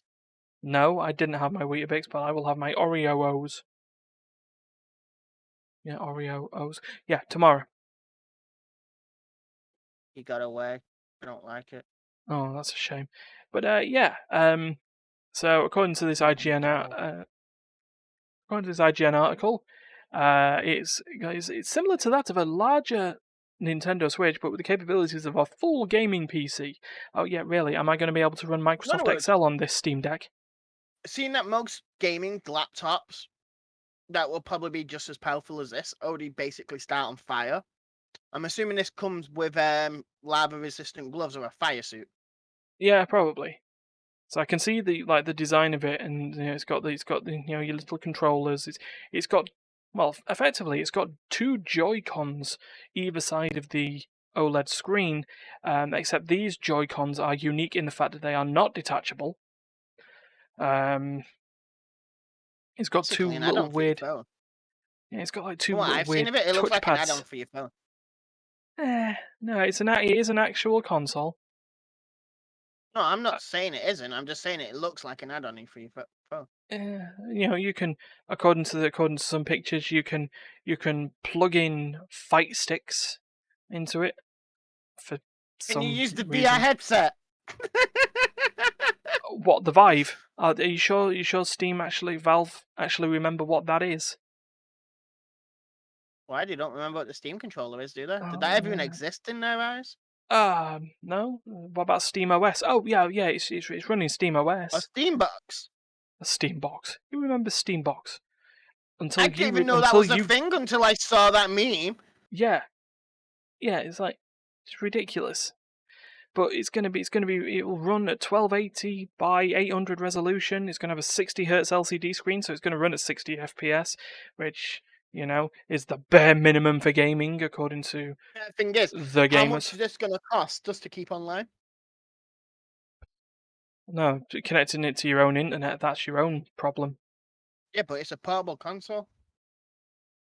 Speaker 1: No, I didn't have my Weetabix, but I will have my Oreo O's. Yeah, Oreo O's. Yeah, tomorrow.
Speaker 2: You got away. I don't like it.
Speaker 1: Oh, that's a shame. But yeah. So
Speaker 2: No.
Speaker 1: according to this IGN article, it's similar to that of a larger Nintendo Switch, but with the capabilities of a full gaming PC. Oh yeah, really? Am I going to be able to run
Speaker 2: In other
Speaker 1: Microsoft
Speaker 2: words,
Speaker 1: Excel on this Steam Deck?
Speaker 2: seeing that most gaming laptops that will probably be just as powerful as this already basically start on fire. I'm assuming this comes with lava resistant gloves or a fire suit.
Speaker 1: Yeah, probably. So I can see the design of it, and it's got the your little controllers. It's got, well, effectively it's got two Joy Cons either side of the OLED screen, except these Joy Cons are unique in the fact that they are not detachable. Um, it's got two
Speaker 2: Basically an
Speaker 1: little
Speaker 2: add-on for your
Speaker 1: weird.
Speaker 2: phone.
Speaker 1: Yeah, it's got like two
Speaker 2: From what
Speaker 1: little
Speaker 2: I've seen
Speaker 1: weird
Speaker 2: of it, it looks like an add-on
Speaker 1: touchpads.
Speaker 2: for your phone.
Speaker 1: No, it is an actual console.
Speaker 2: No, I'm
Speaker 1: Uh,
Speaker 2: not saying it isn't. I'm just saying it looks like an add-on for your phone.
Speaker 1: you can, according to some pictures, you can plug in fight sticks into it for
Speaker 2: Can you
Speaker 1: some
Speaker 2: use the VR
Speaker 1: reason.
Speaker 2: headset?
Speaker 1: What, the Vive? Are you sure? Steam Valve actually remember what that is?
Speaker 2: Why? They don't remember what the Steam controller is, do they? Did that ever even
Speaker 1: Uh,
Speaker 2: exist in their eyes?
Speaker 1: no. What about Steam OS? Oh yeah. It's running Steam
Speaker 2: Or
Speaker 1: OS.
Speaker 2: Steambox?
Speaker 1: A Steambox. You remember Steambox
Speaker 2: I
Speaker 1: until
Speaker 2: didn't even know that was a thing until I saw that meme.
Speaker 1: yeah. It's like, it's ridiculous. But it will run at 1280 by 800 resolution. It's going to have a 60 hertz LCD screen, so it's going to run at 60 FPS, which is the bare minimum for gaming according to
Speaker 2: The thing is,
Speaker 1: the
Speaker 2: how much
Speaker 1: gamers.
Speaker 2: is this going to cost just to keep online?
Speaker 1: No, connecting it to your own internet, that's your own problem.
Speaker 2: Yeah, but it's a portable console.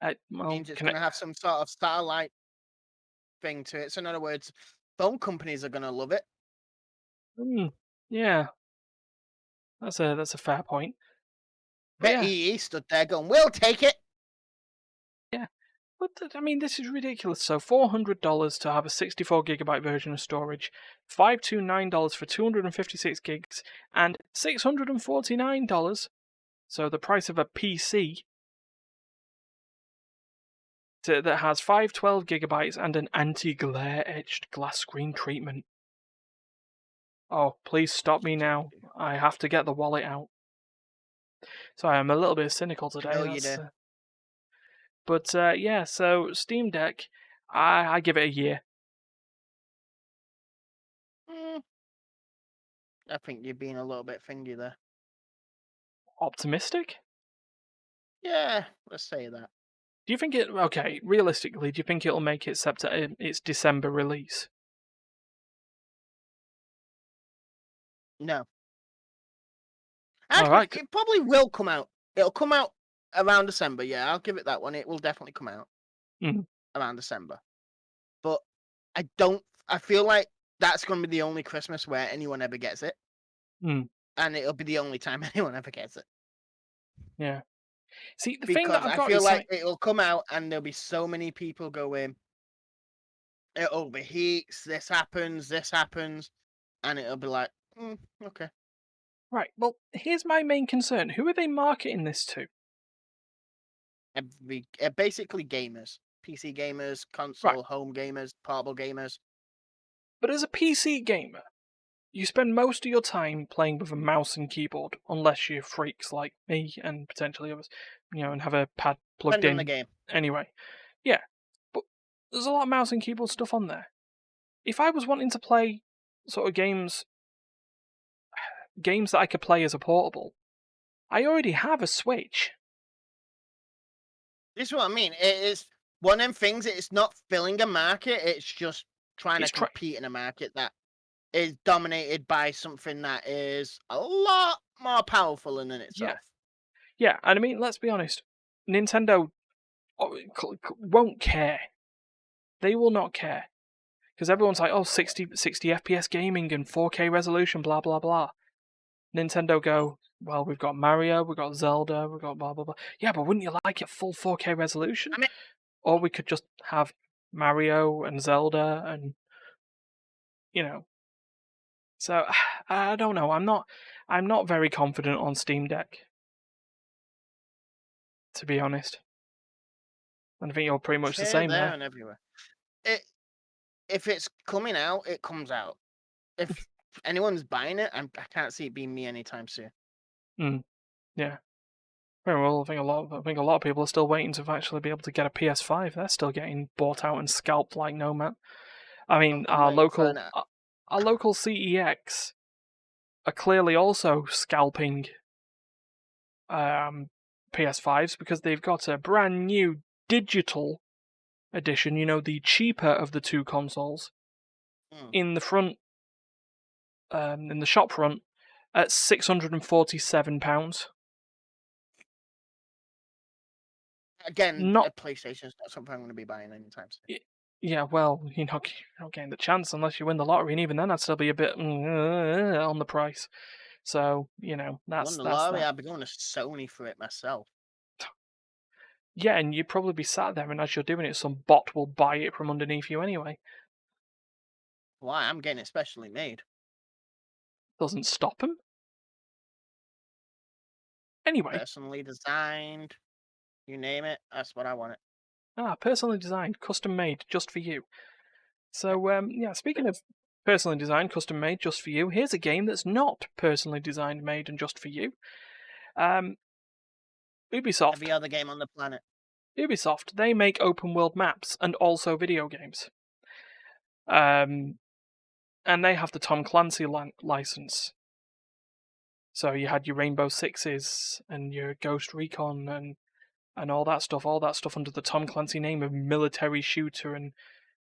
Speaker 1: Well,
Speaker 2: Means it's going to
Speaker 1: connect.
Speaker 2: have some sort of satellite thing to it. So in other words, phone companies are going to love it.
Speaker 1: Yeah, that's a fair point. But
Speaker 2: Bet
Speaker 1: yeah,
Speaker 2: EE stood there going, "We'll take it."
Speaker 1: yeah. But I mean, this is ridiculous. So $400 to have a 64 gigabyte version of storage, $529 for 256 gigs, and $649. So the price of a PC that has 512 gigabytes and an anti-glare etched glass screen treatment. Oh, please stop me now. I have to get the wallet out. Sorry, I'm a little bit cynical
Speaker 2: I
Speaker 1: today.
Speaker 2: know you do.
Speaker 1: But yeah. So Steam Deck, I give it a year.
Speaker 2: Mm, I think you're being a little bit thingy there.
Speaker 1: Optimistic?
Speaker 2: Yeah, let's say that.
Speaker 1: Do you think it? Okay, realistically, do you think it'll make its December release?
Speaker 2: No,
Speaker 1: All
Speaker 2: actually,
Speaker 1: right.
Speaker 2: it probably will come out. It'll come out around December. Yeah, I'll give it that one. It will definitely come out
Speaker 1: Mm,
Speaker 2: around December. But I don't. I feel like that's going to be the only Christmas where anyone ever gets it,
Speaker 1: mm,
Speaker 2: and it'll be the only time anyone ever gets it.
Speaker 1: yeah. See, the thing that
Speaker 2: Because
Speaker 1: I've
Speaker 2: I
Speaker 1: got
Speaker 2: feel
Speaker 1: is
Speaker 2: like
Speaker 1: like,
Speaker 2: it'll come out and there'll be so many people going, it overheats, this happens, and it'll be like, okay.
Speaker 1: right. Well, here's my main concern: who are they marketing this to?
Speaker 2: Basically gamers, PC gamers,
Speaker 1: Right.
Speaker 2: console, home gamers, portable gamers.
Speaker 1: But as a PC gamer, you spend most of your time playing with a mouse and keyboard, unless you're freaks like me and potentially others, and have a pad plugged
Speaker 2: Depends on the
Speaker 1: in
Speaker 2: game.
Speaker 1: anyway. Yeah, but there's a lot of mouse and keyboard stuff on there. If I was wanting to play sort of games that I could play as a portable, I already have a Switch.
Speaker 2: This is what I mean. It is one of them things. It's not filling a market. It's just trying to
Speaker 1: It's try
Speaker 2: compete in a market that is dominated by something that is a lot more powerful in
Speaker 1: yeah,
Speaker 2: itself.
Speaker 1: yeah, and I mean, let's be honest, Nintendo won't care. They will not care because everyone's like, oh, 60 FPS gaming and 4K resolution, blah blah blah. Nintendo go, well, we've got Mario, we've got Zelda, we've got blah blah blah. Yeah, but wouldn't you like it full 4K resolution?
Speaker 2: I mean,
Speaker 1: Or we could just have Mario and Zelda and you know. So I don't know. I'm not very confident on Steam Deck, to be honest. And I think you're pretty
Speaker 2: it's
Speaker 1: much the
Speaker 2: here,
Speaker 1: same
Speaker 2: there,
Speaker 1: there.
Speaker 2: and everywhere. It If it's coming out, it comes out. If anyone's buying it, I can't see it being me anytime soon.
Speaker 1: Mm, yeah. Very well. I think a lot of people are still waiting to actually be able to get a PS5. They're still getting bought out and scalped like no man. I mean,
Speaker 2: I'm waiting for an.
Speaker 1: our local CEX are clearly also scalping PS5s because they've got a brand new digital edition. The cheaper of the two consoles
Speaker 2: Mm.
Speaker 1: in the front, in the shop front, at £647.
Speaker 2: Again,
Speaker 1: Not
Speaker 2: a PlayStation's not something I'm going to be buying anytime soon.
Speaker 1: Yeah, well, you're not getting the chance unless you win the lottery, and even then, I'd still be a bit on the price. So
Speaker 2: If I won the
Speaker 1: that's
Speaker 2: lottery,
Speaker 1: that.
Speaker 2: I'd be going to Sony for it myself.
Speaker 1: Yeah, and you'd probably be sat there, and as you're doing it, some bot will buy it from underneath you anyway.
Speaker 2: Why? I'm getting it specially made.
Speaker 1: Doesn't stop him. Anyway,
Speaker 2: Personally designed. You name it, that's what I want it.
Speaker 1: personally designed, custom made, just for you.
Speaker 2: Yep.
Speaker 1: So yeah, speaking of personally designed, custom made, just for you, here's a game that's not personally designed, made, and just for you. Um,
Speaker 2: Every
Speaker 1: Ubisoft.
Speaker 2: other game on the planet.
Speaker 1: Ubisoft, they make open world maps and also video games. Um, and they have the Tom Clancy license. So you had your Rainbow Sixes and your Ghost Recon and and all that stuff under the Tom Clancy name of military shooter, and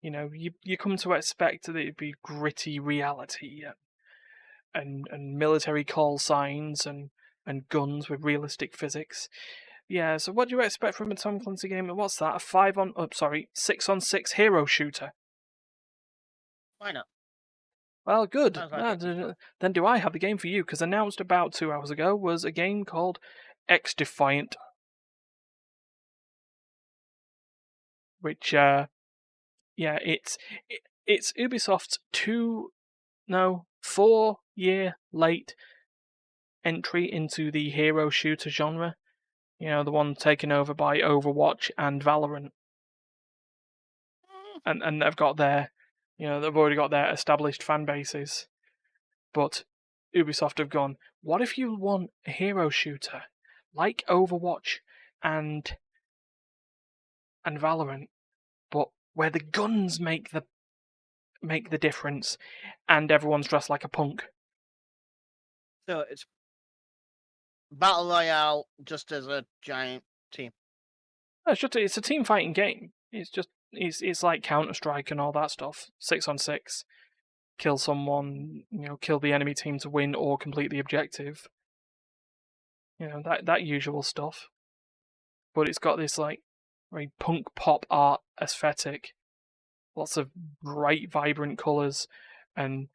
Speaker 1: you come to expect that it'd be gritty reality and military call signs and guns with realistic physics. Yeah, so what do you expect from a Tom Clancy game? What's that? A 6-on-6 hero shooter.
Speaker 2: Why not?
Speaker 1: Well, good.
Speaker 2: Sounds like it'd be fun.
Speaker 1: Then do I have the game for you? Because announced about 2 hours ago was a game called X Defiant, which it's Ubisoft's 4-year late entry into the hero shooter genre. The one taken over by Overwatch and Valorant. And they've got they've already got their established fan bases. But Ubisoft have gone, what if you want a hero shooter like Overwatch and Valorant, but where the guns make the difference and everyone's dressed like a punk?
Speaker 2: So it's Battle Royale just as a giant team.
Speaker 1: No, it's a team fighting game. It's like Counter-Strike and all that stuff. 6-on-6. Kill someone, kill the enemy team to win or complete the objective. That usual stuff. But it's got this like very punk pop art aesthetic. Lots of bright, vibrant colours and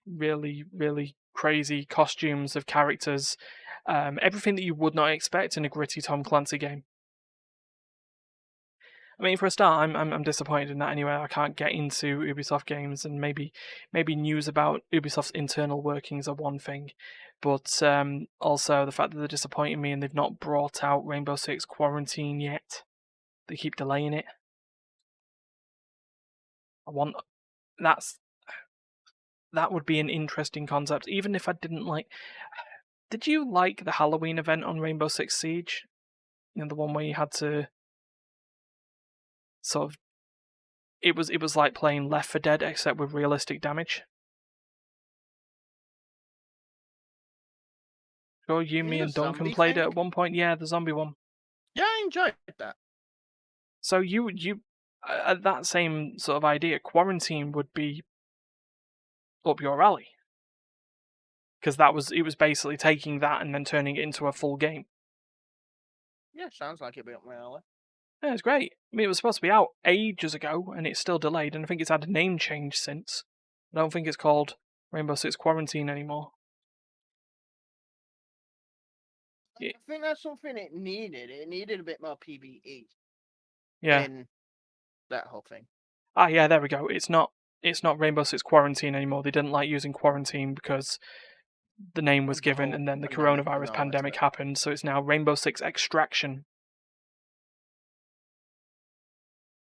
Speaker 1: really, really crazy costumes of characters. Everything that you would not expect in a gritty Tom Clancy game. I mean, for a start, I'm disappointed in that anyway. I can't get into Ubisoft games, and maybe news about Ubisoft's internal workings are one thing, but also the fact that they're disappointing me and they've not brought out Rainbow Six Quarantine yet. They keep delaying it. That would be an interesting concept, even if I didn't like. Did you like the Halloween event on Rainbow Six Siege? The one where you had to sort of. It was like playing Left 4 Dead except with realistic damage. Sure, you, me, and Duncan played it at one point. Yeah, the zombie one.
Speaker 2: Yeah, I enjoyed that.
Speaker 1: So you that same sort of idea, Quarantine would be up your alley, because it was basically taking that and then turning it into a full game.
Speaker 2: Yeah, sounds like it'd be up my alley.
Speaker 1: Yeah, it's great. I mean, it was supposed to be out ages ago, and it's still delayed, and I think it's had a name change since. I don't think it's called Rainbow Six Quarantine anymore.
Speaker 2: I think that's something it needed. It needed a bit more PvE.
Speaker 1: Yeah.
Speaker 2: In that whole thing.
Speaker 1: Ah, yeah, there we go. It's not Rainbow Six Quarantine anymore. They didn't like using Quarantine because the name was given, and then the coronavirus pandemic happened, so it's now Rainbow Six Extraction.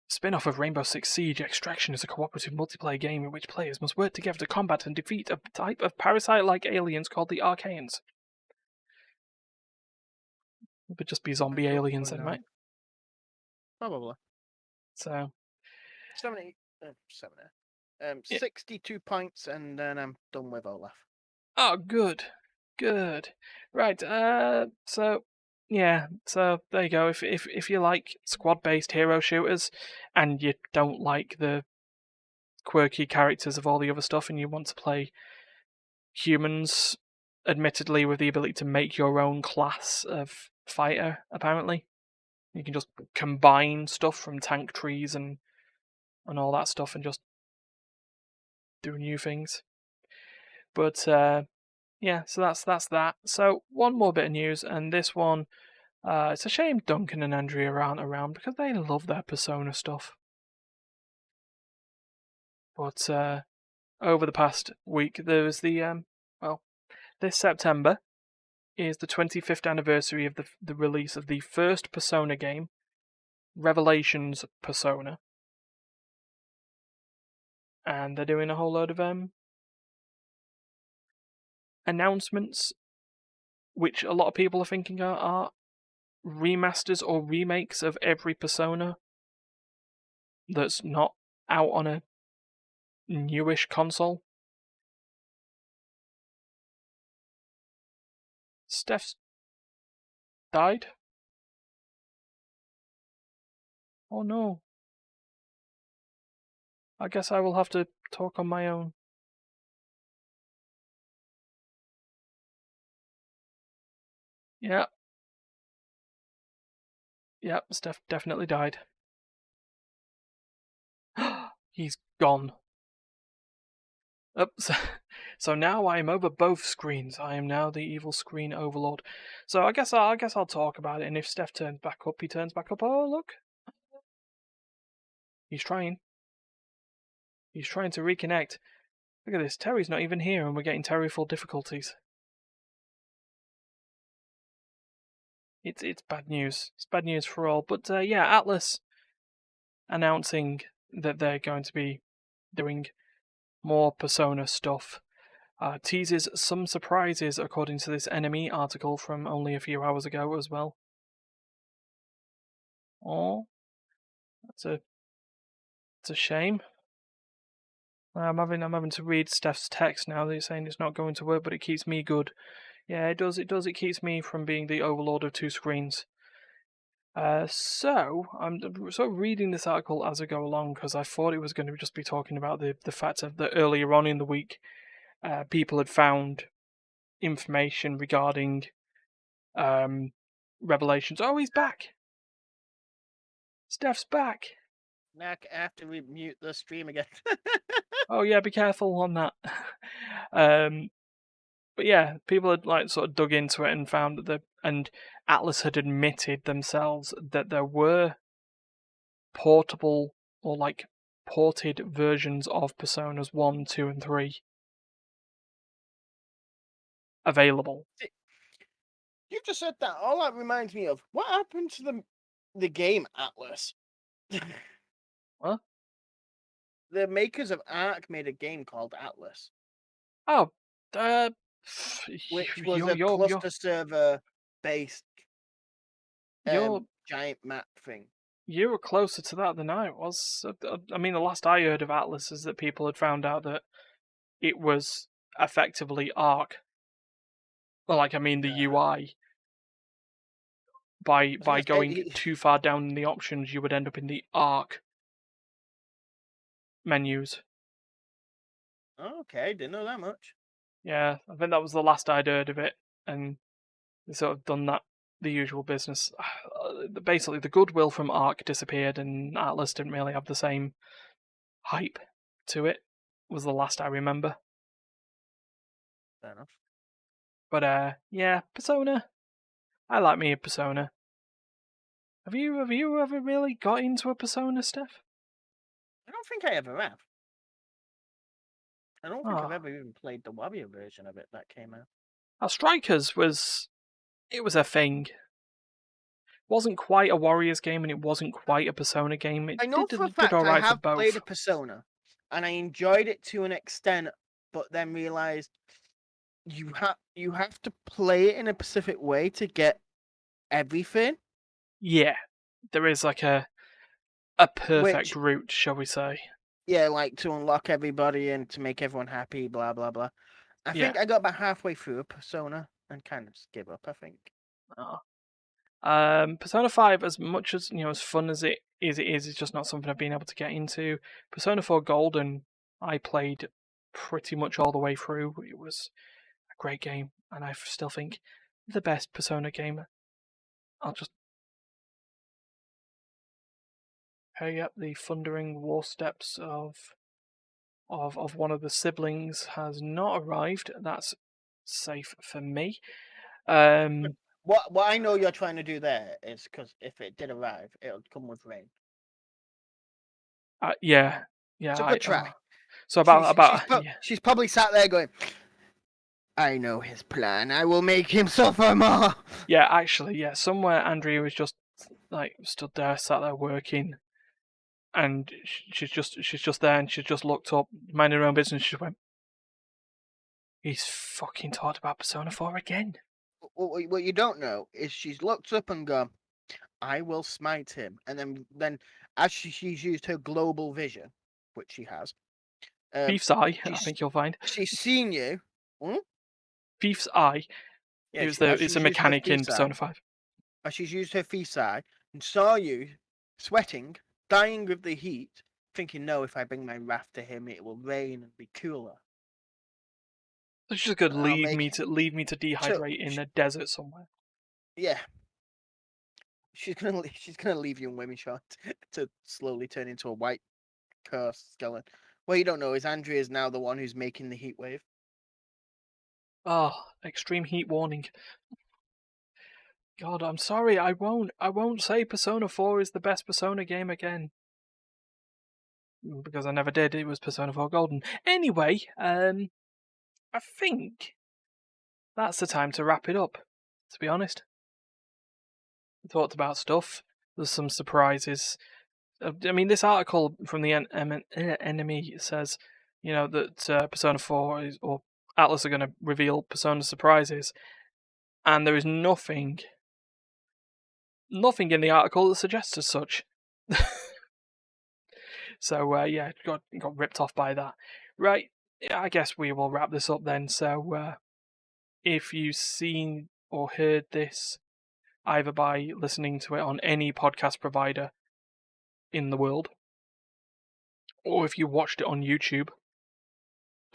Speaker 1: Spin-off of Rainbow Six Siege, Extraction is a cooperative multiplayer game in which players must work together to combat and defeat a type of parasite-like aliens called the Archaeans. It would just be zombie aliens then, right?
Speaker 2: Probably.
Speaker 1: So
Speaker 2: 62 points, and then I'm done with Olaf.
Speaker 1: Oh, good. Right, so yeah, so there you go. If you like squad-based hero shooters and you don't like the quirky characters of all the other stuff and you want to play humans, admittedly with the ability to make your own class of fighter, apparently. You can just combine stuff from tank trees and all that stuff and just do new things. But yeah, so that's that. So one more bit of news, and this one, it's a shame Duncan and Andrea aren't around because they love their Persona stuff. But over the past week, there was this September is the 25th anniversary of the release of the first Persona game, Revelations Persona, and they're doing a whole load of announcements, which a lot of people are thinking are remasters or remakes of every Persona that's not out on a newish console. Steph's died. Oh no. I guess I will have to talk on my own. Yeah. Yeah, Steph definitely died. He's gone. Oops. So now I am over both screens. I am now the evil screen overlord. So I guess I'll talk about it. And if Steph turns back up, he turns back up. Oh look, he's trying. He's trying to reconnect. Look at this. Terry's not even here, and we're getting Terry full difficulties. It's bad news. It's bad news for all. But yeah, Atlas announcing that they're going to be doing more Persona stuff. Teases some surprises according to this NME article from only a few hours ago as well. Oh, it's a shame. I'm having to read Steph's text now. They're saying it's not going to work, but it keeps me good. Yeah, it does. It does. It keeps me from being the overlord of two screens. So I'm sort of reading this article as I go along because I thought it was going to just be talking about the fact that earlier on in the week, people had found information regarding revelations. Oh, he's back. Steph's back.
Speaker 2: Now I have to mute the stream again.
Speaker 1: Oh yeah, be careful on that. But yeah, people had like sort of dug into it and found that and Atlas had admitted themselves that there were portable or like ported versions of Personas 1, 2, and 3 available.
Speaker 2: You just said that. All that reminds me of what happened to the game Atlas.
Speaker 1: Huh?
Speaker 2: The makers of Ark made a game called Atlas,
Speaker 1: Oh,
Speaker 2: which was
Speaker 1: you're
Speaker 2: a
Speaker 1: you're you're
Speaker 2: cluster server based
Speaker 1: you're
Speaker 2: giant map thing.
Speaker 1: you were closer to that than I was. I mean, the last I heard of Atlas is that people had found out that it was effectively Arc. Well, like I mean, the UI. By
Speaker 2: I was gonna
Speaker 1: going
Speaker 2: say,
Speaker 1: too far down in the options, you would end up in the Arc menus.
Speaker 2: okay, didn't know that much.
Speaker 1: Yeah, I think that was the last I'd heard of it, and they sort of done that the usual business. Basically, the goodwill from Arc disappeared, and Atlas didn't really have the same hype to it. Was the last I remember.
Speaker 2: Fair enough.
Speaker 1: But yeah, Persona. I like me a Persona. Have you ever really got into a Persona, Steph?
Speaker 2: I don't think I ever have. I don't think I've
Speaker 1: Oh,
Speaker 2: ever even played the Warrior version of it that came out.
Speaker 1: our Strikers was a thing. Wasn't quite a Warriors game, and it wasn't quite a Persona game. It
Speaker 2: I know for a
Speaker 1: did
Speaker 2: fact
Speaker 1: all
Speaker 2: I
Speaker 1: right for
Speaker 2: have played
Speaker 1: both.
Speaker 2: a Persona, and I enjoyed it to an extent, but then realized you have to play it in a specific way to get everything.
Speaker 1: Yeah, there is like a perfect
Speaker 2: Which,
Speaker 1: route, shall we say?
Speaker 2: yeah, like to unlock everybody and to make everyone happy, blah blah blah. I
Speaker 1: Yeah.
Speaker 2: think I got about halfway through a Persona and kind of just gave up. I think.
Speaker 1: Oh. Persona 5, as much as as fun as it is, it's just not something I've been able to get into. Persona 4 Golden, I played pretty much all the way through. It was a great game, and I still think the best Persona game. I'll just hurry up. The thundering war steps of one of the siblings has not arrived. That's safe for me.
Speaker 2: What I know you're trying to do there is because if it did arrive, it'll come with rain.
Speaker 1: Yeah,
Speaker 2: It's
Speaker 1: yeah.
Speaker 2: a good try.
Speaker 1: So yeah.
Speaker 2: She's probably sat there going, I know his plan. I will make him suffer more.
Speaker 1: Yeah, actually, yeah. Somewhere Andrea was just like stood there, sat there working, and she's just there, and she's just looked up, minding her own business. She just went, "He's fucking talked about Persona 4 again."
Speaker 2: What you don't know is she's looked up and gone, I will smite him. And then as she's used her global vision, which she has,
Speaker 1: Thief's Eye, I
Speaker 2: she's
Speaker 1: think you'll find.
Speaker 2: she's seen you. Hmm?
Speaker 1: Thief's Eye.
Speaker 2: Yeah,
Speaker 1: It's a
Speaker 2: she's used her
Speaker 1: mechanic in
Speaker 2: thief's eye.
Speaker 1: Persona 5.
Speaker 2: As she's used her thief's eye and saw you sweating, dying of the heat, thinking, no, if I bring my wrath to him, it will rain and be cooler.
Speaker 1: She's just gonna
Speaker 2: I'll
Speaker 1: leave
Speaker 2: make
Speaker 1: me to dehydrate in the desert somewhere.
Speaker 2: yeah. She's gonna leave you in women short to slowly turn into a white cursed skeleton. What you don't know is Andrea is now the one who's making the heat wave.
Speaker 1: Oh, extreme heat warning. God, I'm sorry. I won't say Persona 4 is the best Persona game again. Because I never did. It was Persona 4 Golden. Anyway, I think that's the time to wrap it up, to be honest. We talked about stuff. There's some surprises. I mean, this article from the enemy says, that Persona 4 or Atlas are going to reveal Persona surprises, and there is nothing in the article that suggests as such. So yeah, got ripped off by that. Right, I guess we will wrap this up then. So if you've seen or heard this, either by listening to it on any podcast provider in the world, or if you watched it on YouTube,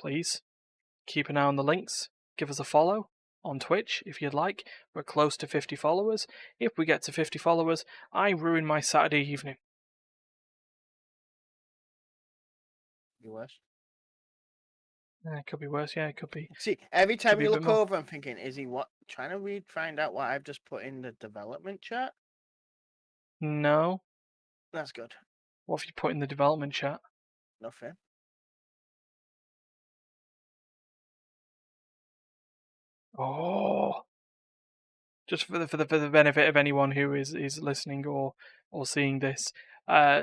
Speaker 1: please keep an eye on the links. Give us a follow on Twitch if you'd like. We're close to 50 followers. If we get to 50 followers, I ruin my Saturday evening.
Speaker 2: Be worse.
Speaker 1: It could be worse, yeah, it could be.
Speaker 2: See, every time
Speaker 1: be
Speaker 2: you
Speaker 1: a bit
Speaker 2: look
Speaker 1: more.
Speaker 2: over, I'm thinking, is he trying to find out what I've just put in the development chat?
Speaker 1: No.
Speaker 2: That's good.
Speaker 1: What have you put in the development chat?
Speaker 2: Nothing.
Speaker 1: Oh. Just for the benefit of anyone who is listening or seeing this,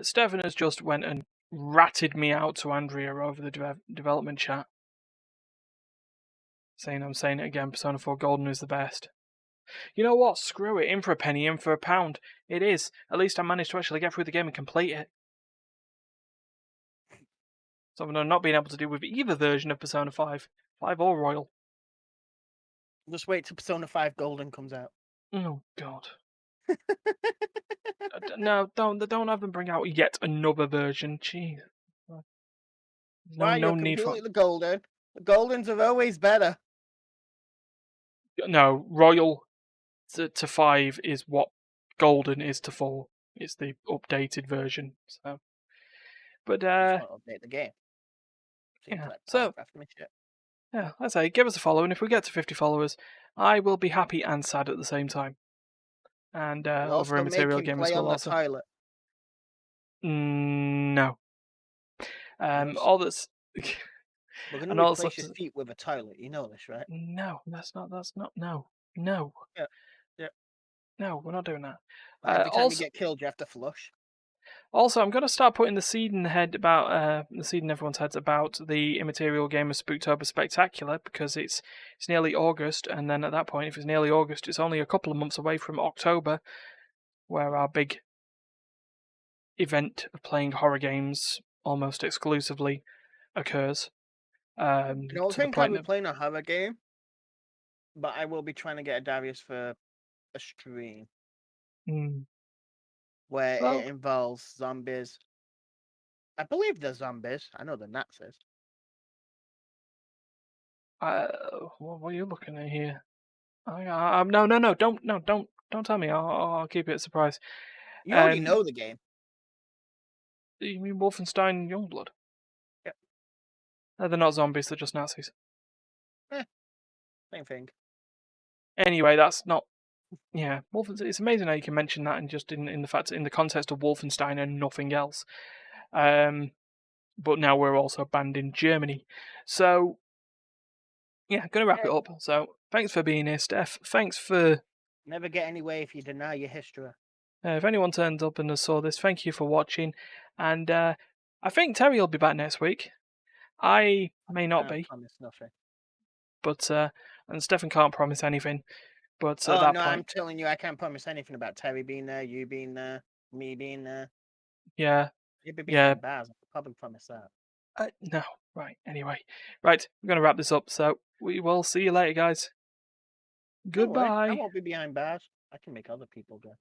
Speaker 1: Stefan has just went and ratted me out to Andrea over the development chat, saying I'm saying it again. Persona 4 Golden is the best. You know what? Screw it. In for a penny, in for a pound. It is. At least I managed to actually get through the game and complete it. Something I'm not being able to do with either version of Persona 5 or Royal.
Speaker 2: Just wait till Persona 5 Golden comes out.
Speaker 1: Oh God. No, don't have them bring out yet another version. Jeez.
Speaker 2: Why,
Speaker 1: No
Speaker 2: you're
Speaker 1: need for.
Speaker 2: completely golden. The Goldens are always better.
Speaker 1: No, Royal to 5 is what Golden is to 4. It's the updated version. So, but
Speaker 2: Just want to update the game. Seems
Speaker 1: yeah.
Speaker 2: like
Speaker 1: So
Speaker 2: paragraph shit.
Speaker 1: yeah, I say give us a follow, and if we get to 50 followers, I will be happy and sad at the same time. And
Speaker 2: We'll
Speaker 1: other
Speaker 2: also make
Speaker 1: Immaterial
Speaker 2: him
Speaker 1: gamers
Speaker 2: play on
Speaker 1: will
Speaker 2: the
Speaker 1: also.
Speaker 2: toilet.
Speaker 1: No. All that's.
Speaker 2: We're going
Speaker 1: And
Speaker 2: to
Speaker 1: all that's
Speaker 2: replace
Speaker 1: left
Speaker 2: your
Speaker 1: is.
Speaker 2: feet with a toilet. You know this, right?
Speaker 1: No, that's not. No. No.
Speaker 2: Yeah. Yeah.
Speaker 1: No, we're not doing that.
Speaker 2: But every time you
Speaker 1: Also,
Speaker 2: get killed, you have to flush.
Speaker 1: I'm going to start putting the seed in everyone's heads about the Immaterial Gamer Spooktober Spectacular, because it's nearly August, and then at that point, if it's nearly August, it's only a couple of months away from October, where our big event of playing horror games almost exclusively occurs.
Speaker 2: I don't
Speaker 1: To the
Speaker 2: think I'll
Speaker 1: point
Speaker 2: be
Speaker 1: that
Speaker 2: playing a horror game, but I will be trying to get a Darius for a stream where
Speaker 1: well,
Speaker 2: it involves zombies. I believe they're zombies. I know they're Nazis.
Speaker 1: what are you looking at here? No, don't tell me. I'll keep it a surprise.
Speaker 2: You already know the game.
Speaker 1: You mean Wolfenstein Youngblood?
Speaker 2: Yep.
Speaker 1: They're not zombies, they're just Nazis.
Speaker 2: Same thing.
Speaker 1: Anyway, that's not. Yeah, it's amazing how you can mention that and just in the context of Wolfenstein and nothing else. But now we're also banned in Germany. So, yeah, going to wrap it up. So, thanks for being here, Steph. Thanks for.
Speaker 2: Never get anywhere if you deny your history.
Speaker 1: If anyone turns up and saw this, thank you for watching. And I think Terry will be back next week. I may not be.
Speaker 2: Promise nothing.
Speaker 1: But and Stefan can't promise anything. But at
Speaker 2: Oh
Speaker 1: that
Speaker 2: no, I'm
Speaker 1: point,
Speaker 2: telling you, I can't promise anything about Terry being there, you being there, me being there.
Speaker 1: yeah,
Speaker 2: You'd be
Speaker 1: yeah,
Speaker 2: behind bars. I could probably promise that.
Speaker 1: no, right. Anyway, right, we're gonna wrap this up. So we will see you later, guys.
Speaker 2: Don't worry, I
Speaker 1: Goodbye.
Speaker 2: won't be behind bars. I can make other people go.